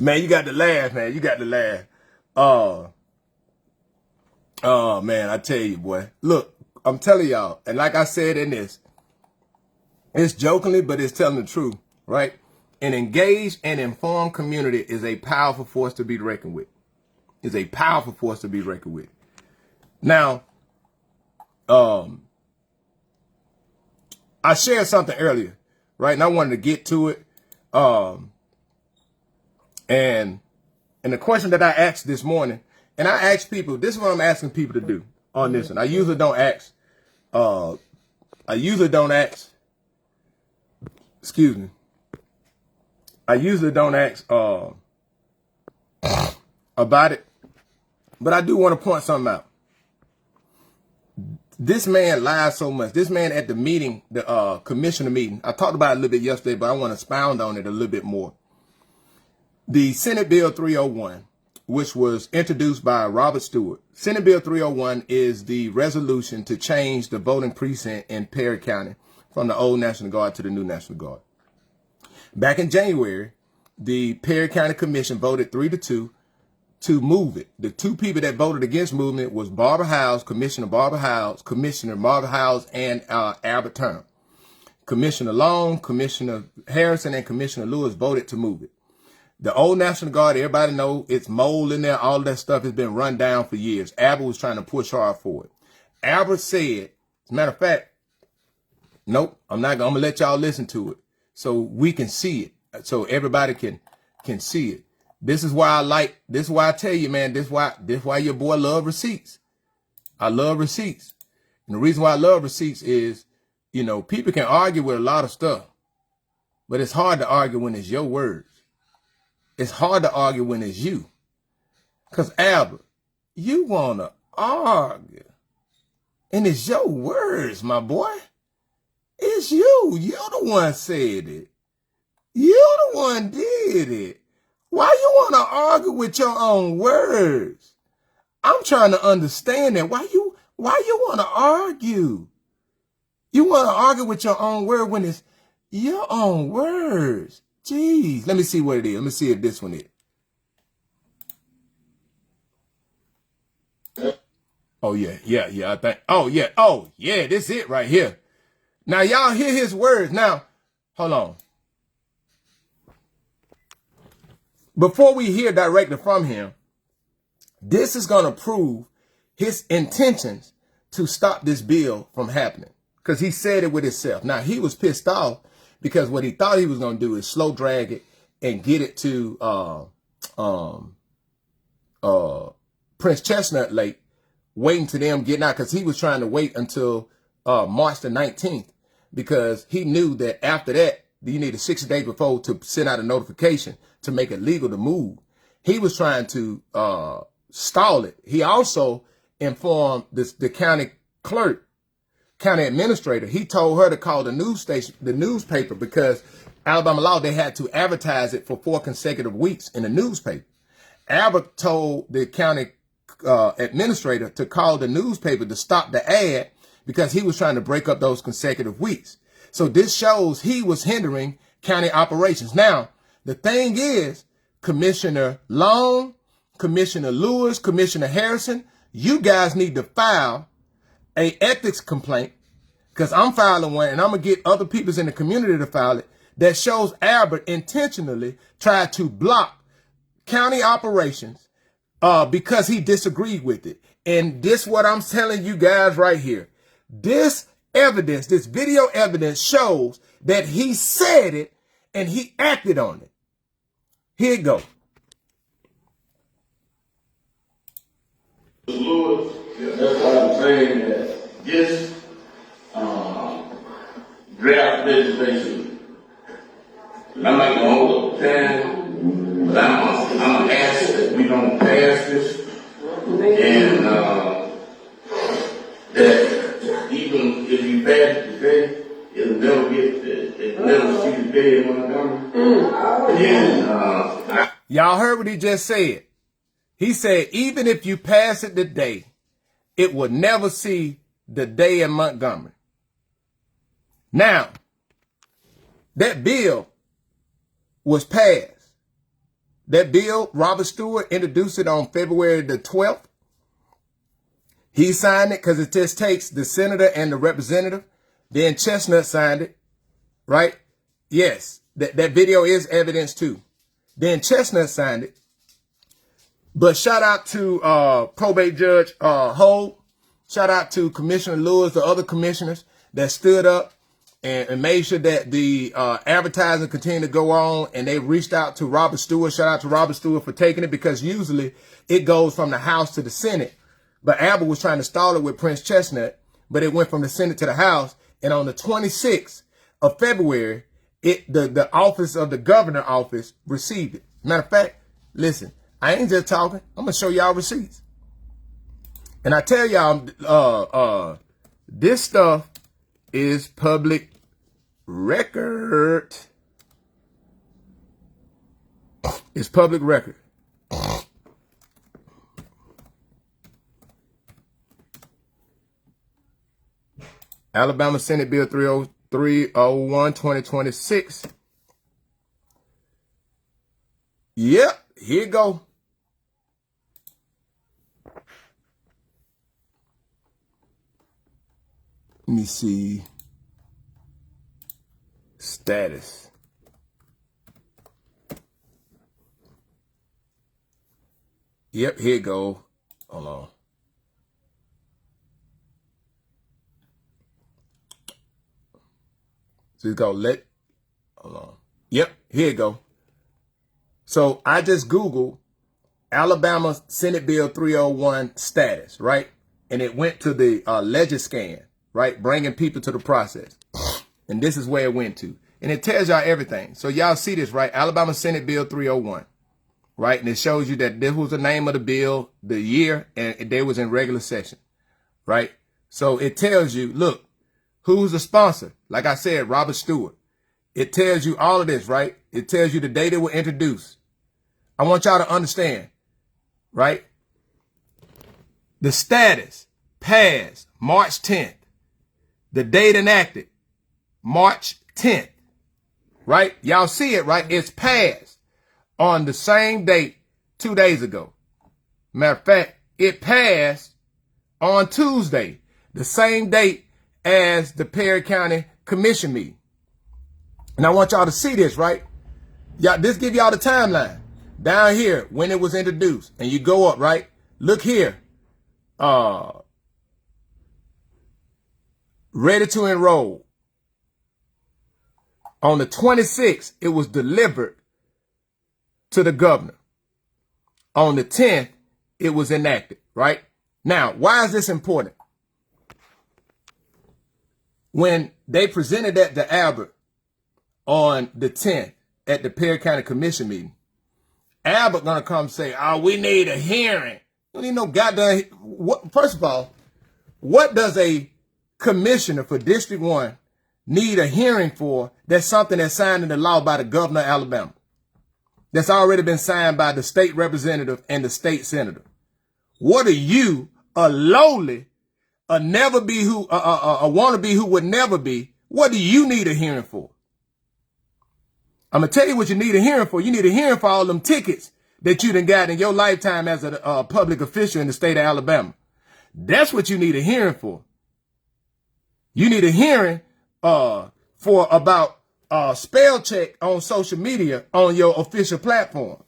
Speaker 1: Man, you got to laugh, man. You got to laugh. Oh, man, I tell you, boy. Look, I'm telling y'all, and like I said in this, it's jokingly, but it's telling the truth, right? An engaged and informed community is a powerful force to be reckoned with. Is a powerful force to be reckoned with. Now, I shared something earlier, right? And I wanted to get to it. And the question that I asked this morning, and I asked people, this is what I'm asking people to do on this one. I usually don't ask, excuse me. I usually don't ask about it, but I do want to point something out. This man lies so much. This man at the meeting, the commissioner meeting, I talked about it a little bit yesterday, but I want to expound on it a little bit more. The Senate Bill 301, which was introduced by Robert Stewart. Senate Bill 301 is the resolution to change the voting precinct in Perry County from the old National Guard to the new National Guard. Back in January, the Perry County Commission voted 3-2 to move it. The two people that voted against moving it was Commissioner Marvin Howes, and Albert Turner. Commissioner Long, Commissioner Harrison, and Commissioner Lewis voted to move it. The old National Guard, everybody know it's mold in there. All that stuff has been run down for years. Albert was trying to push hard for it. Albert said, as a matter of fact, nope, I'm going to let y'all listen to it so we can see it, so everybody can see it. This is why I tell you, man, this is why your boy love receipts. I love receipts. And the reason why I love receipts is, you know, people can argue with a lot of stuff, but it's hard to argue when it's your words. It's hard to argue when it's you. Because, Albert, you want to argue. And it's your words, my boy. It's you. You're the one said it. You're the one did it. Why you want to argue with your own words? I'm trying to understand that. Why you want to argue? You want to argue with your own word when it's your own words. Jeez, let me see what it is. Let me see if this one is. Oh, yeah, I think. Oh, yeah, this it right here. Now, y'all hear his words. Now, hold on. Before we hear directly from him, this is going to prove his intentions to stop this bill from happening. Because he said it with himself. Now, he was pissed off because what he thought he was going to do is slow drag it and get it to Prince Chestnut Lake, waiting to them getting out, because he was trying to wait until March the 19th, because he knew that after that, you needed 60 days before to send out a notification to make it legal to move. He was trying to stall it. He also informed the county clerk, county administrator. He told her to call the newspaper, because Alabama law, they had to advertise it for 4 consecutive weeks in the newspaper. Albert told the county administrator to call the newspaper to stop the ad, because he was trying to break up those consecutive weeks. So this shows he was hindering county operations. Now, the thing is, Commissioner Long, Commissioner Lewis, Commissioner Harrison, you guys need to file a ethics complaint, because I'm filing one, and I'm going to get other people in the community to file it, that shows Albert intentionally tried to block county operations because he disagreed with it. And this what I'm telling you guys right here. This evidence, this video evidence shows that he said it and he acted on it. Here it goes.
Speaker 7: Lewis, that's why I'm saying that this draft legislation, I'm not going to hold up 10, but I'm going to ask that we don't pass this, and that even if you pass it today, it'll never see the day in Montgomery. And
Speaker 1: y'all heard what he just said. He said, even if you pass it today, it will never see the day in Montgomery. Now, that bill was passed. That bill, Robert Stewart introduced it on February the 12th. He signed it because it just takes the senator and the representative. Then Chestnut signed it, right? Yes, that video is evidence too. Then Chestnut signed it. But shout out to probate judge Holt. Shout out to Commissioner Lewis, the other commissioners that stood up and made sure that the advertising continued to go on. And they reached out to Robert Stewart. Shout out to Robert Stewart for taking it, because usually it goes from the House to the Senate. But Abbott was trying to stall it with Prince Chestnut, but it went from the Senate to the House. And on the 26th of February, the office of the governor office received it. Matter of fact, listen, I ain't just talking. I'm going to show y'all receipts. And I tell y'all, this stuff is public record. It's public record. Alabama Senate Bill 301, 2026. Yep, here you go. Let me see. Status. Yep, here you go. Hold on. So it's called hold on. Yep, here you go. So I just Googled Alabama Senate Bill 301 status, right? And it went to the Legiscan, right? Bringing people to the process. And this is where it went to. And it tells y'all everything. So y'all see this, right? Alabama Senate Bill 301, right? And it shows you that this was the name of the bill, the year, and they was in regular session, right? So it tells you, look, who's the sponsor? Like I said, Robert Stewart. It tells you all of this, right? It tells you the day they were introduced. I want y'all to understand, right? The status passed March 10th. The date enacted March 10th, right? Y'all see it, right? It's passed on the same date 2 days ago. Matter of fact, it passed on Tuesday, the same date as the Perry County Commission meeting. And I want y'all to see this, right? Y'all, this give y'all the timeline. Down here, when it was introduced, and you go up, right? Look here. Ready to enroll. On the 26th, it was delivered to the governor. On the 10th, it was enacted, right? Now, why is this important? When they presented that to Albert on the 10th at the Perry County Commission meeting, Albert gonna come say, oh, we need a hearing. You don't need no goddamn, first of all, what does a commissioner for District 1 need a hearing for? That's something that's signed into law by the governor of Alabama. That's already been signed by the state representative and the state senator. What are you, a lowly, a never be who, a wannabe who would never be, what do you need a hearing for? I'm going to tell you what you need a hearing for. You need a hearing for all them tickets that you done got in your lifetime as a public official in the state of Alabama. That's what you need a hearing for. You need a hearing for about spell check on social media on your official platform.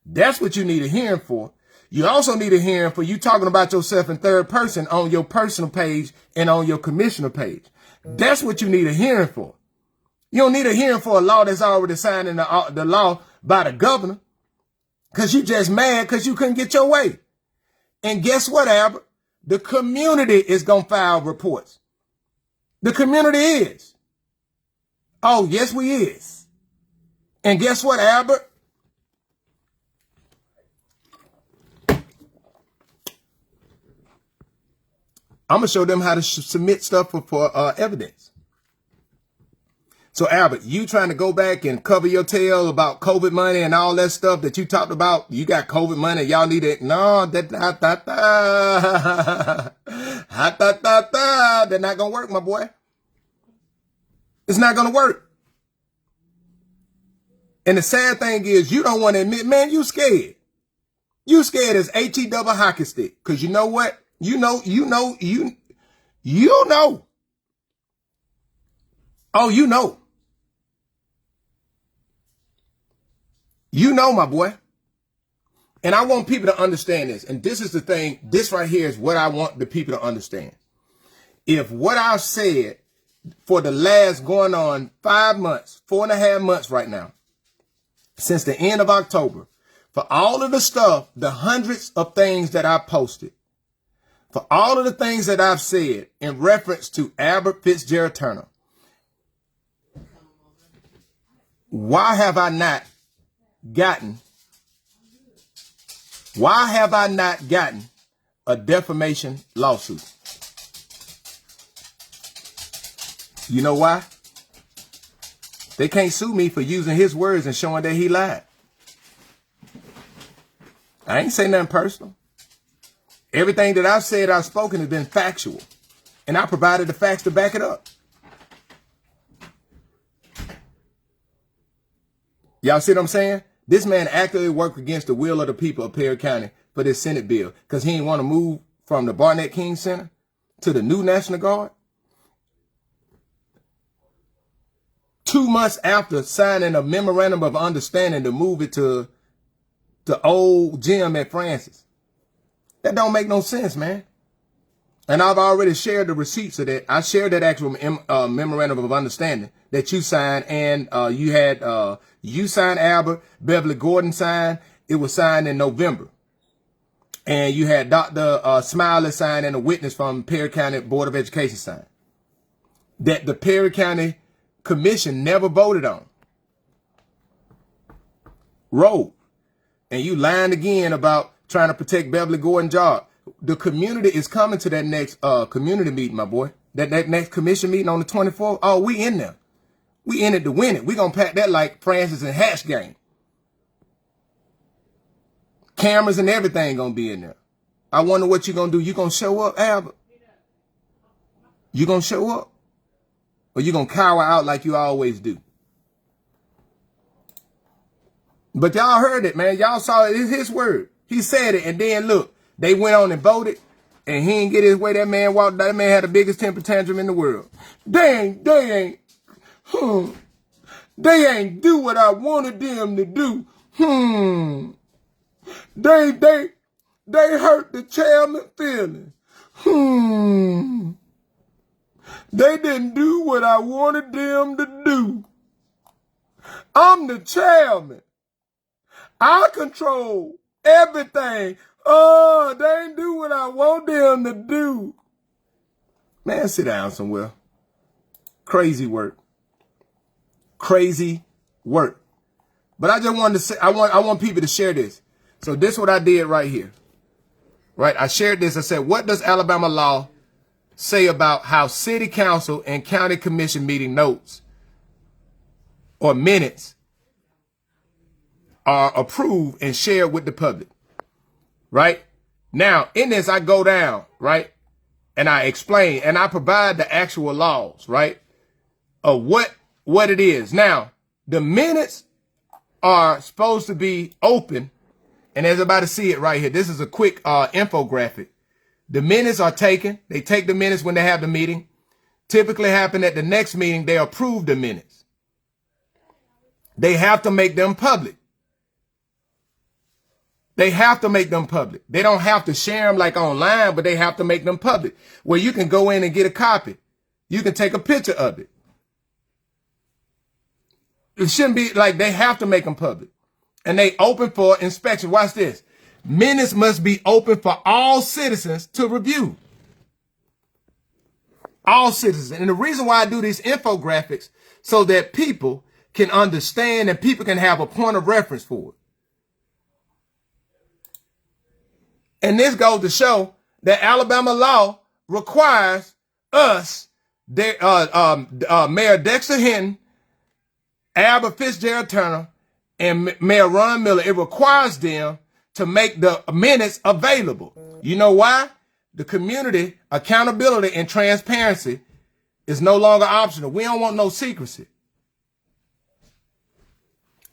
Speaker 1: That's what you need a hearing for. You also need a hearing for you talking about yourself in third person on your personal page and on your commissioner page. That's what you need a hearing for. You don't need a hearing for a law that's already signed in the law by the governor, because you just mad because you couldn't get your way. And guess what, Albert? The community is going to file reports. The community is. Oh, yes, we is. And guess what, Albert? I'm going to show them how to submit stuff for evidence. So, Albert, you trying to go back and cover your tail about COVID money and all that stuff that you talked about? You got COVID money. Y'all need it. No, They're not going to work, my boy. It's not going to work. And the sad thing is, you don't want to admit, man, you scared. You scared as HE double hockey stick. Because you know what? You know. Oh, you know. You know, my boy. And I want people to understand this. And this is the thing. This right here is what I want the people to understand. If what I've said for the last going on 5 months, 4.5 months right now, since the end of October, for all of the stuff, the hundreds of things that I posted, for all of the things that I've said in reference to Albert Fitzgerald Turner, why have I not gotten a defamation lawsuit? You know why? They can't sue me for using his words and showing that he lied. I ain't saying nothing personal. Everything that I've said, I've spoken has been factual. And I provided the facts to back it up. Y'all see what I'm saying? This man actively worked against the will of the people of Perry County for this Senate bill because he didn't want to move from the Barnett King Center to the new National Guard. 2 months after signing a memorandum of understanding to move it to the old gym at Francis. That don't make no sense, man. And I've already shared the receipts of that. I shared that actual memorandum of understanding that you signed, and you signed, Albert, Beverly Gordon signed. It was signed in November. And you had Dr. Smiley signed and a witness from Perry County Board of Education signed. That the Perry County Commission never voted on. Road. And you lying again about trying to protect Beverly Gordon's job. The community is coming to that next community meeting, my boy. That next commission meeting on the 24th. Oh, we in there. We in it to win it. We gonna pack that like Francis and Hatch game. Cameras and everything gonna be in there. I wonder what you gonna do. You gonna show up, Albert? You gonna show up? Or you gonna cower out like you always do? But y'all heard it, man. Y'all saw it. It's his word. He said it, and then look, they went on and voted, and he didn't get his way. That man walked. That man had the biggest temper tantrum in the world. They ain't do what I wanted them to do. They hurt the chairman feelings. They didn't do what I wanted them to do. I'm the chairman. I control everything. Oh, they ain't do what I want them to do. Man, sit down somewhere. Crazy work. Crazy work. But I just wanted to say, I want people to share this. So this is what I did right here. Right? I shared this. I said, what does Alabama law say about how city council and county commission meeting notes or minutes are approved and shared with the public? Right? Now, in this, I go down, right? And I explain and I provide the actual laws, right? Of what it is. Now, the minutes are supposed to be open, and everybody see it right here. This is a quick infographic. The minutes are taken. They take the minutes when they have the meeting. Typically happen at the next meeting, they approve the minutes. They have to make them public. They have to make them public. They don't have to share them like online, but they have to make them public, where you can go in and get a copy. You can take a picture of it. It shouldn't be like they have to make them public. And they open for inspection. Watch this. Minutes must be open for all citizens to review. All citizens. And the reason why I do these infographics so that people can understand and people can have a point of reference for it. And this goes to show that Alabama law requires us, Mayor Dexter Hinton, Albert Fitzgerald Turner, and Mayor Ron Miller, it requires them to make the minutes available. You know why? the community accountability and transparency is no longer optional. We don't want no secrecy.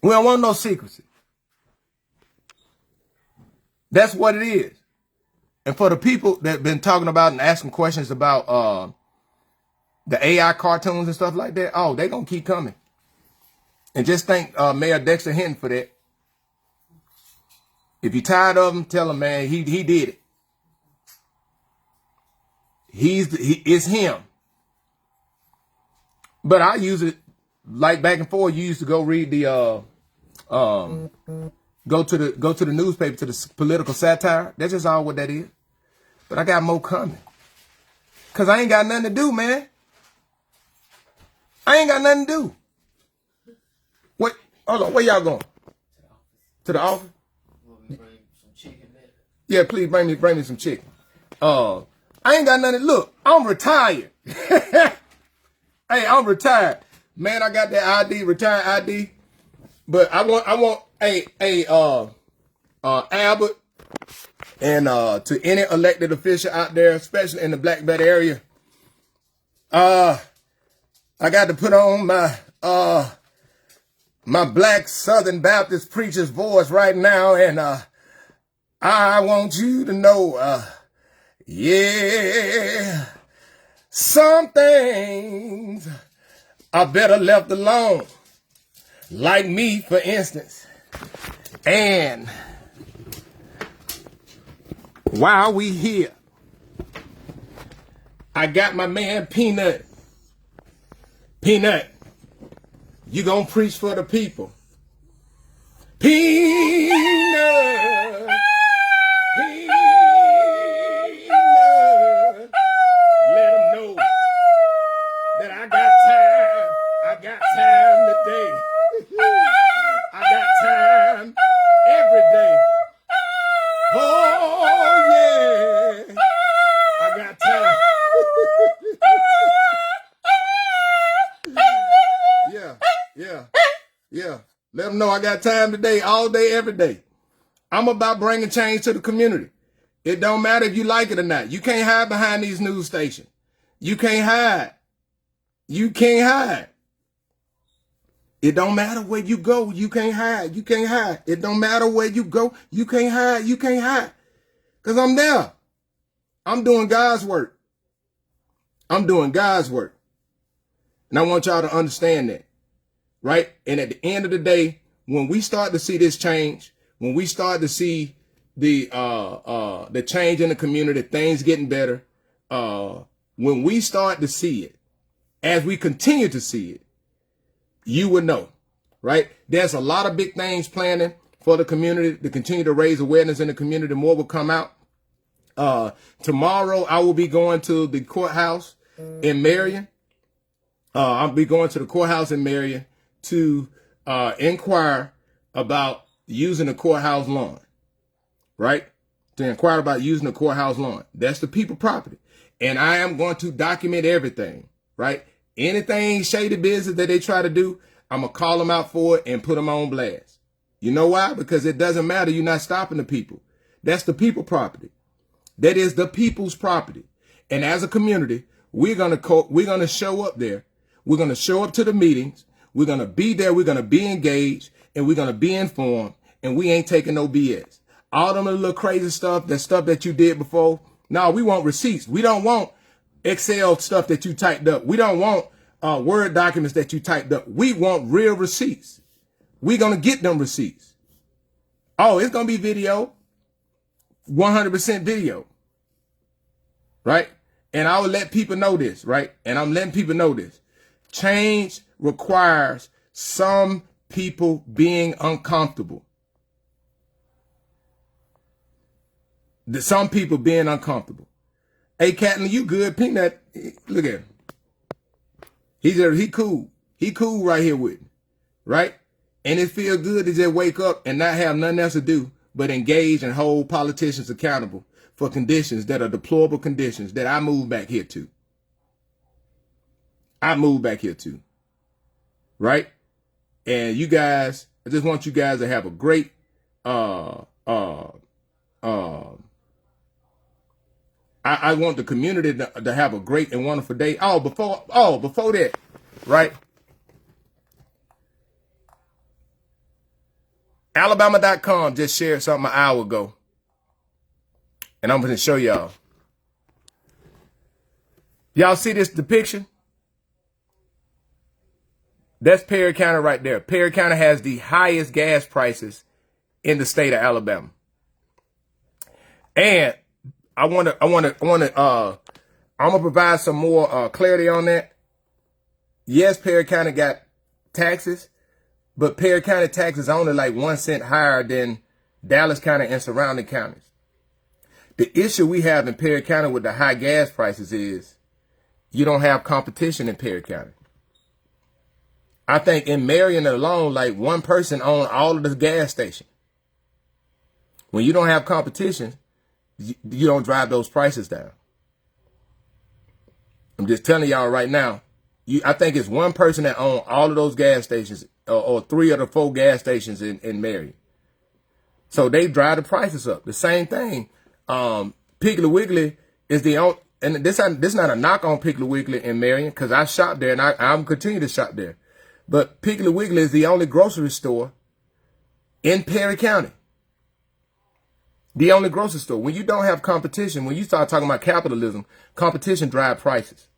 Speaker 1: We don't want no secrecy. That's what it is. And for the people that have been talking about and asking questions about the AI cartoons and stuff like that, oh, they're going to keep coming. And just thank Mayor Dexter Hinton for that. If you're tired of him, tell him, man, he did it. It's him. But I use it like back and forth. You used to go read the go to the newspaper, to the political satire. That's just all what that is. But I got more coming. Cause I ain't got nothing to do, man. I ain't got nothing to do. What? Hold on, where y'all going? To the office? Yeah, please bring me some chicken. I ain't got nothing. Look, I'm retired. Hey, I'm retired. Man, I got that ID, retired ID. But I want Albert and to any elected official out there, especially in the Black Belt area. I got to put on my black Southern Baptist preacher's voice right now, and I want you to know, yeah, some things are better left alone. Like me, for instance. And while we here, I got my man Peanut. Peanut, you gonna preach for the people. Peanut. Peanut. Let them know that I got time. I got time today. I got time every day. Oh, yeah. I got time. Yeah. Let them know I got time today, all day, every day. I'm about bringing change to the community. It don't matter if you like it or not. You can't hide behind these news stations. You can't hide. You can't hide. It don't matter where you go. You can't hide. You can't hide. It don't matter where you go. You can't hide. You can't hide. Because I'm there. I'm doing God's work. I'm doing God's work. And I want y'all to understand that. Right? And at the end of the day, when we start to see this change, when we start to see the change in the community, things getting better, when we start to see it, as we continue to see it, you would know, right? There's a lot of big things planning for the community to continue to raise awareness in the community. More will come out. Tomorrow, I will be going to the courthouse in Marion. I'll be going to the courthouse in Marion to inquire about using the courthouse lawn, right? To inquire about using the courthouse lawn. That's the people property. And I am going to document everything, right? Anything shady business that they try to do, I'm going to call them out for it and put them on blast. You know why? Because it doesn't matter. You're not stopping the people. That's the people property. That is the people's property. And as a community, we're going to show up there. We're going to show up to the meetings. We're going to be there. We're going to be engaged, and we're going to be informed, and we ain't taking no BS. All them little crazy stuff that you did before. No, we want receipts. We don't want Excel stuff that you typed up. We don't want Word documents that you typed up. We want real receipts. We're going to get them receipts. Oh, it's going to be video. 100% video. Right? And I will let people know this, right? And I'm letting people know this. Change requires some people being uncomfortable. Some people being uncomfortable. Hey, Catlin, you good? Peanut, look at him. He cool. He cool right here with me, right? And it feels good to just wake up and not have nothing else to do but engage and hold politicians accountable for conditions that are deplorable conditions that I moved back here to. Right? And you guys, I just want you guys to have a great I want the community to have a great and wonderful day. Before that, right? Alabama.com just shared something an hour ago. And I'm going to show y'all. Y'all see this depiction? That's Perry County right there. Perry County has the highest gas prices in the state of Alabama. And I'm gonna provide some more clarity on that. Yes, Perry County got taxes, but Perry County taxes are only like 1 cent higher than Dallas County and surrounding counties. The issue we have in Perry County with the high gas prices is you don't have competition in Perry County. I think in Marion alone, like one person owns all of the gas stations. When you don't have competition, you don't drive those prices down. I'm just telling y'all right now, I think it's one person that owns all of those gas stations, or 3 of the 4 gas stations in Marion. So they drive the prices up. The same thing. Piggly Wiggly is the only, and this not a knock on Piggly Wiggly in Marion, because I shop there and I'm continue to shop there. But Piggly Wiggly is the only grocery store in Perry County. The only grocery store. When you don't have competition, when you start talking about capitalism, competition drives prices.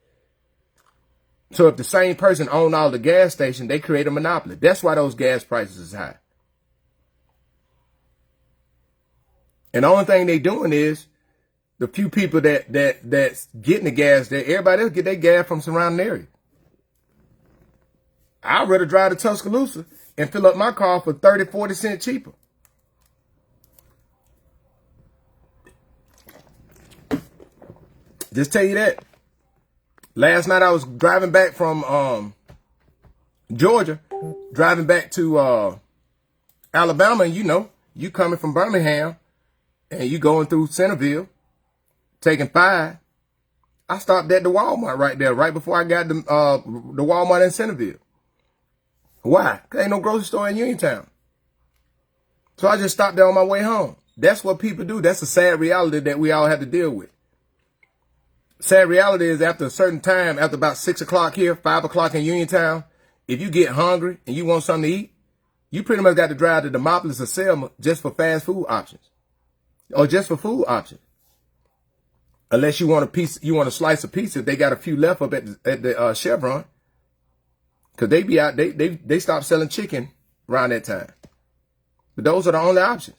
Speaker 1: So if the same person owns all the gas stations, they create a monopoly. That's why those gas prices is high. And the only thing they doing is the few people that's getting the gas there, everybody else get their gas from surrounding area. I'd rather drive to Tuscaloosa and fill up my car for 30, 40 cents cheaper. Just tell you that. Last night I was driving back from Georgia, driving back to Alabama, and you coming from Birmingham and you going through Centerville, taking 5. I stopped at the Walmart right there, right before I got the Walmart in Centerville. Why? Because ain't no grocery store in Uniontown. So I just stopped there on my way home. That's what people do. That's a sad reality that we all have to deal with. Sad reality is after a certain time, after about 6 o'clock here, 5 o'clock in Uniontown, if you get hungry and you want something to eat, you pretty much got to drive to Demopolis or Selma just for fast food options. Or just for food options. Unless you want a slice of pizza, they got a few left up at the Chevron. Because they be out, they stop selling chicken around that time. But those are the only options.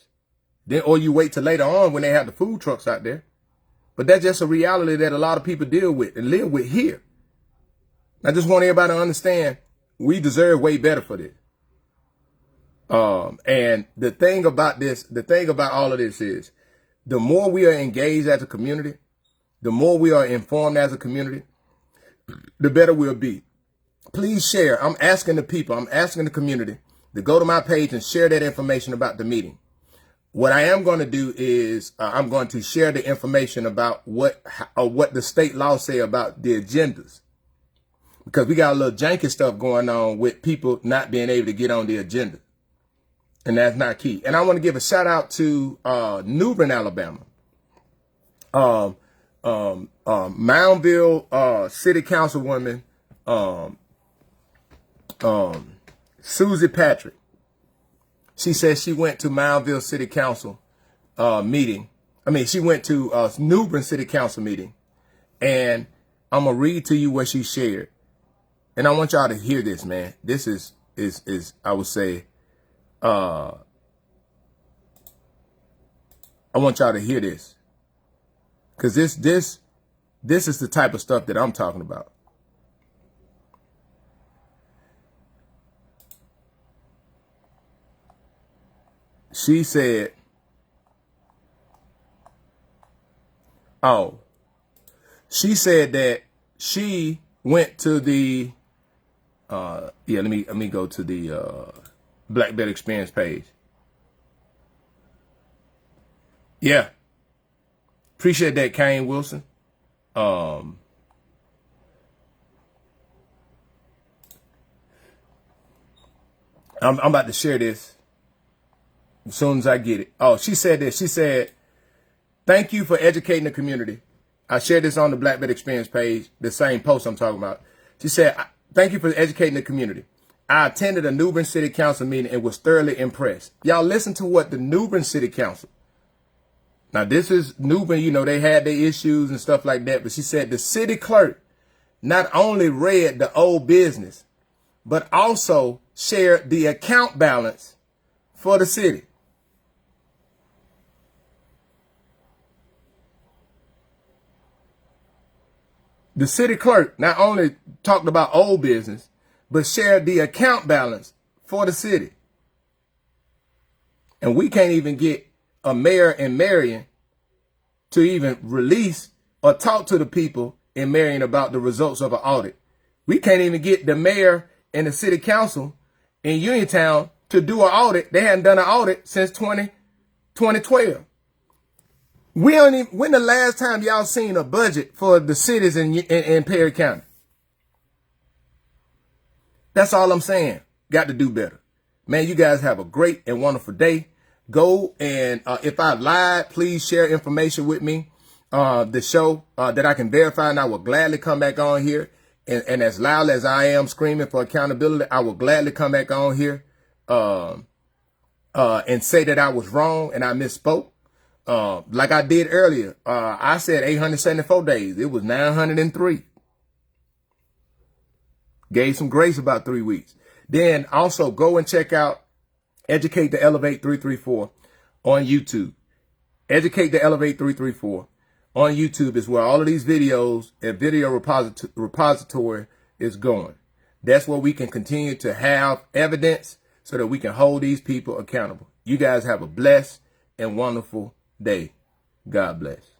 Speaker 1: Then, or you wait till later on when they have the food trucks out there. But that's just a reality that a lot of people deal with and live with here. I just want everybody to understand we deserve way better for this. And the thing about all of this is the more we are engaged as a community, the more we are informed as a community, the better we'll be. Please share. I'm asking the people, I'm asking the community to go to my page and share that information about the meeting. What I am going to do is I'm going to share the information about what the state laws say about the agendas. Because we got a little janky stuff going on with people not being able to get on the agenda. And that's not key. And I want to give a shout out to New Bern, Alabama. Moundville City Councilwoman Susie Patrick. She says she went to Moundville City Council meeting. She went to New Bern City Council meeting. And I'm going to read to you what she shared. And I want y'all to hear this, man. This is I would say, I want y'all to hear this. Because this is the type of stuff that I'm talking about. She said, that she went to the, let me go to the Black Belt Experience page. Yeah. Appreciate that, Kane Wilson. I'm about to share this as soon as I get it. Oh, she said this. She said, thank you for educating the community I shared this on the Black Belt Experience page, the same post I'm talking about. She said, thank you for educating the community. I attended a New Bern City Council meeting and was thoroughly impressed. Y'all listen to what the New Bern City Council. Now, this is New Bern, you know, they had their issues and stuff like that. But she said the city clerk not only read the old business, but also shared the account balance for the city. The city clerk not only talked about old business, but shared the account balance for the city. And we can't even get a mayor in Marion to even release or talk to the people in Marion about the results of an audit. We can't even get the mayor and the city council in Uniontown to do an audit. They hadn't done an audit since 2012. We don't even, when the last time y'all seen a budget for the cities in Perry County? That's all I'm saying. Got to do better. Man, you guys have a great and wonderful day. Go and if I lied, please share information with me. The show that I can verify, and I will gladly come back on here. And as loud as I am screaming for accountability, I will gladly come back on here and say that I was wrong and I misspoke. Like I did earlier, I said 874 days. It was 903. Gave some grace about 3 weeks. Then also go and check out Educate to Elevate 334 on YouTube. Educate to Elevate 334 on YouTube is where all of these videos and video repository is going. That's where we can continue to have evidence so that we can hold these people accountable. You guys have a blessed and wonderful day. God bless.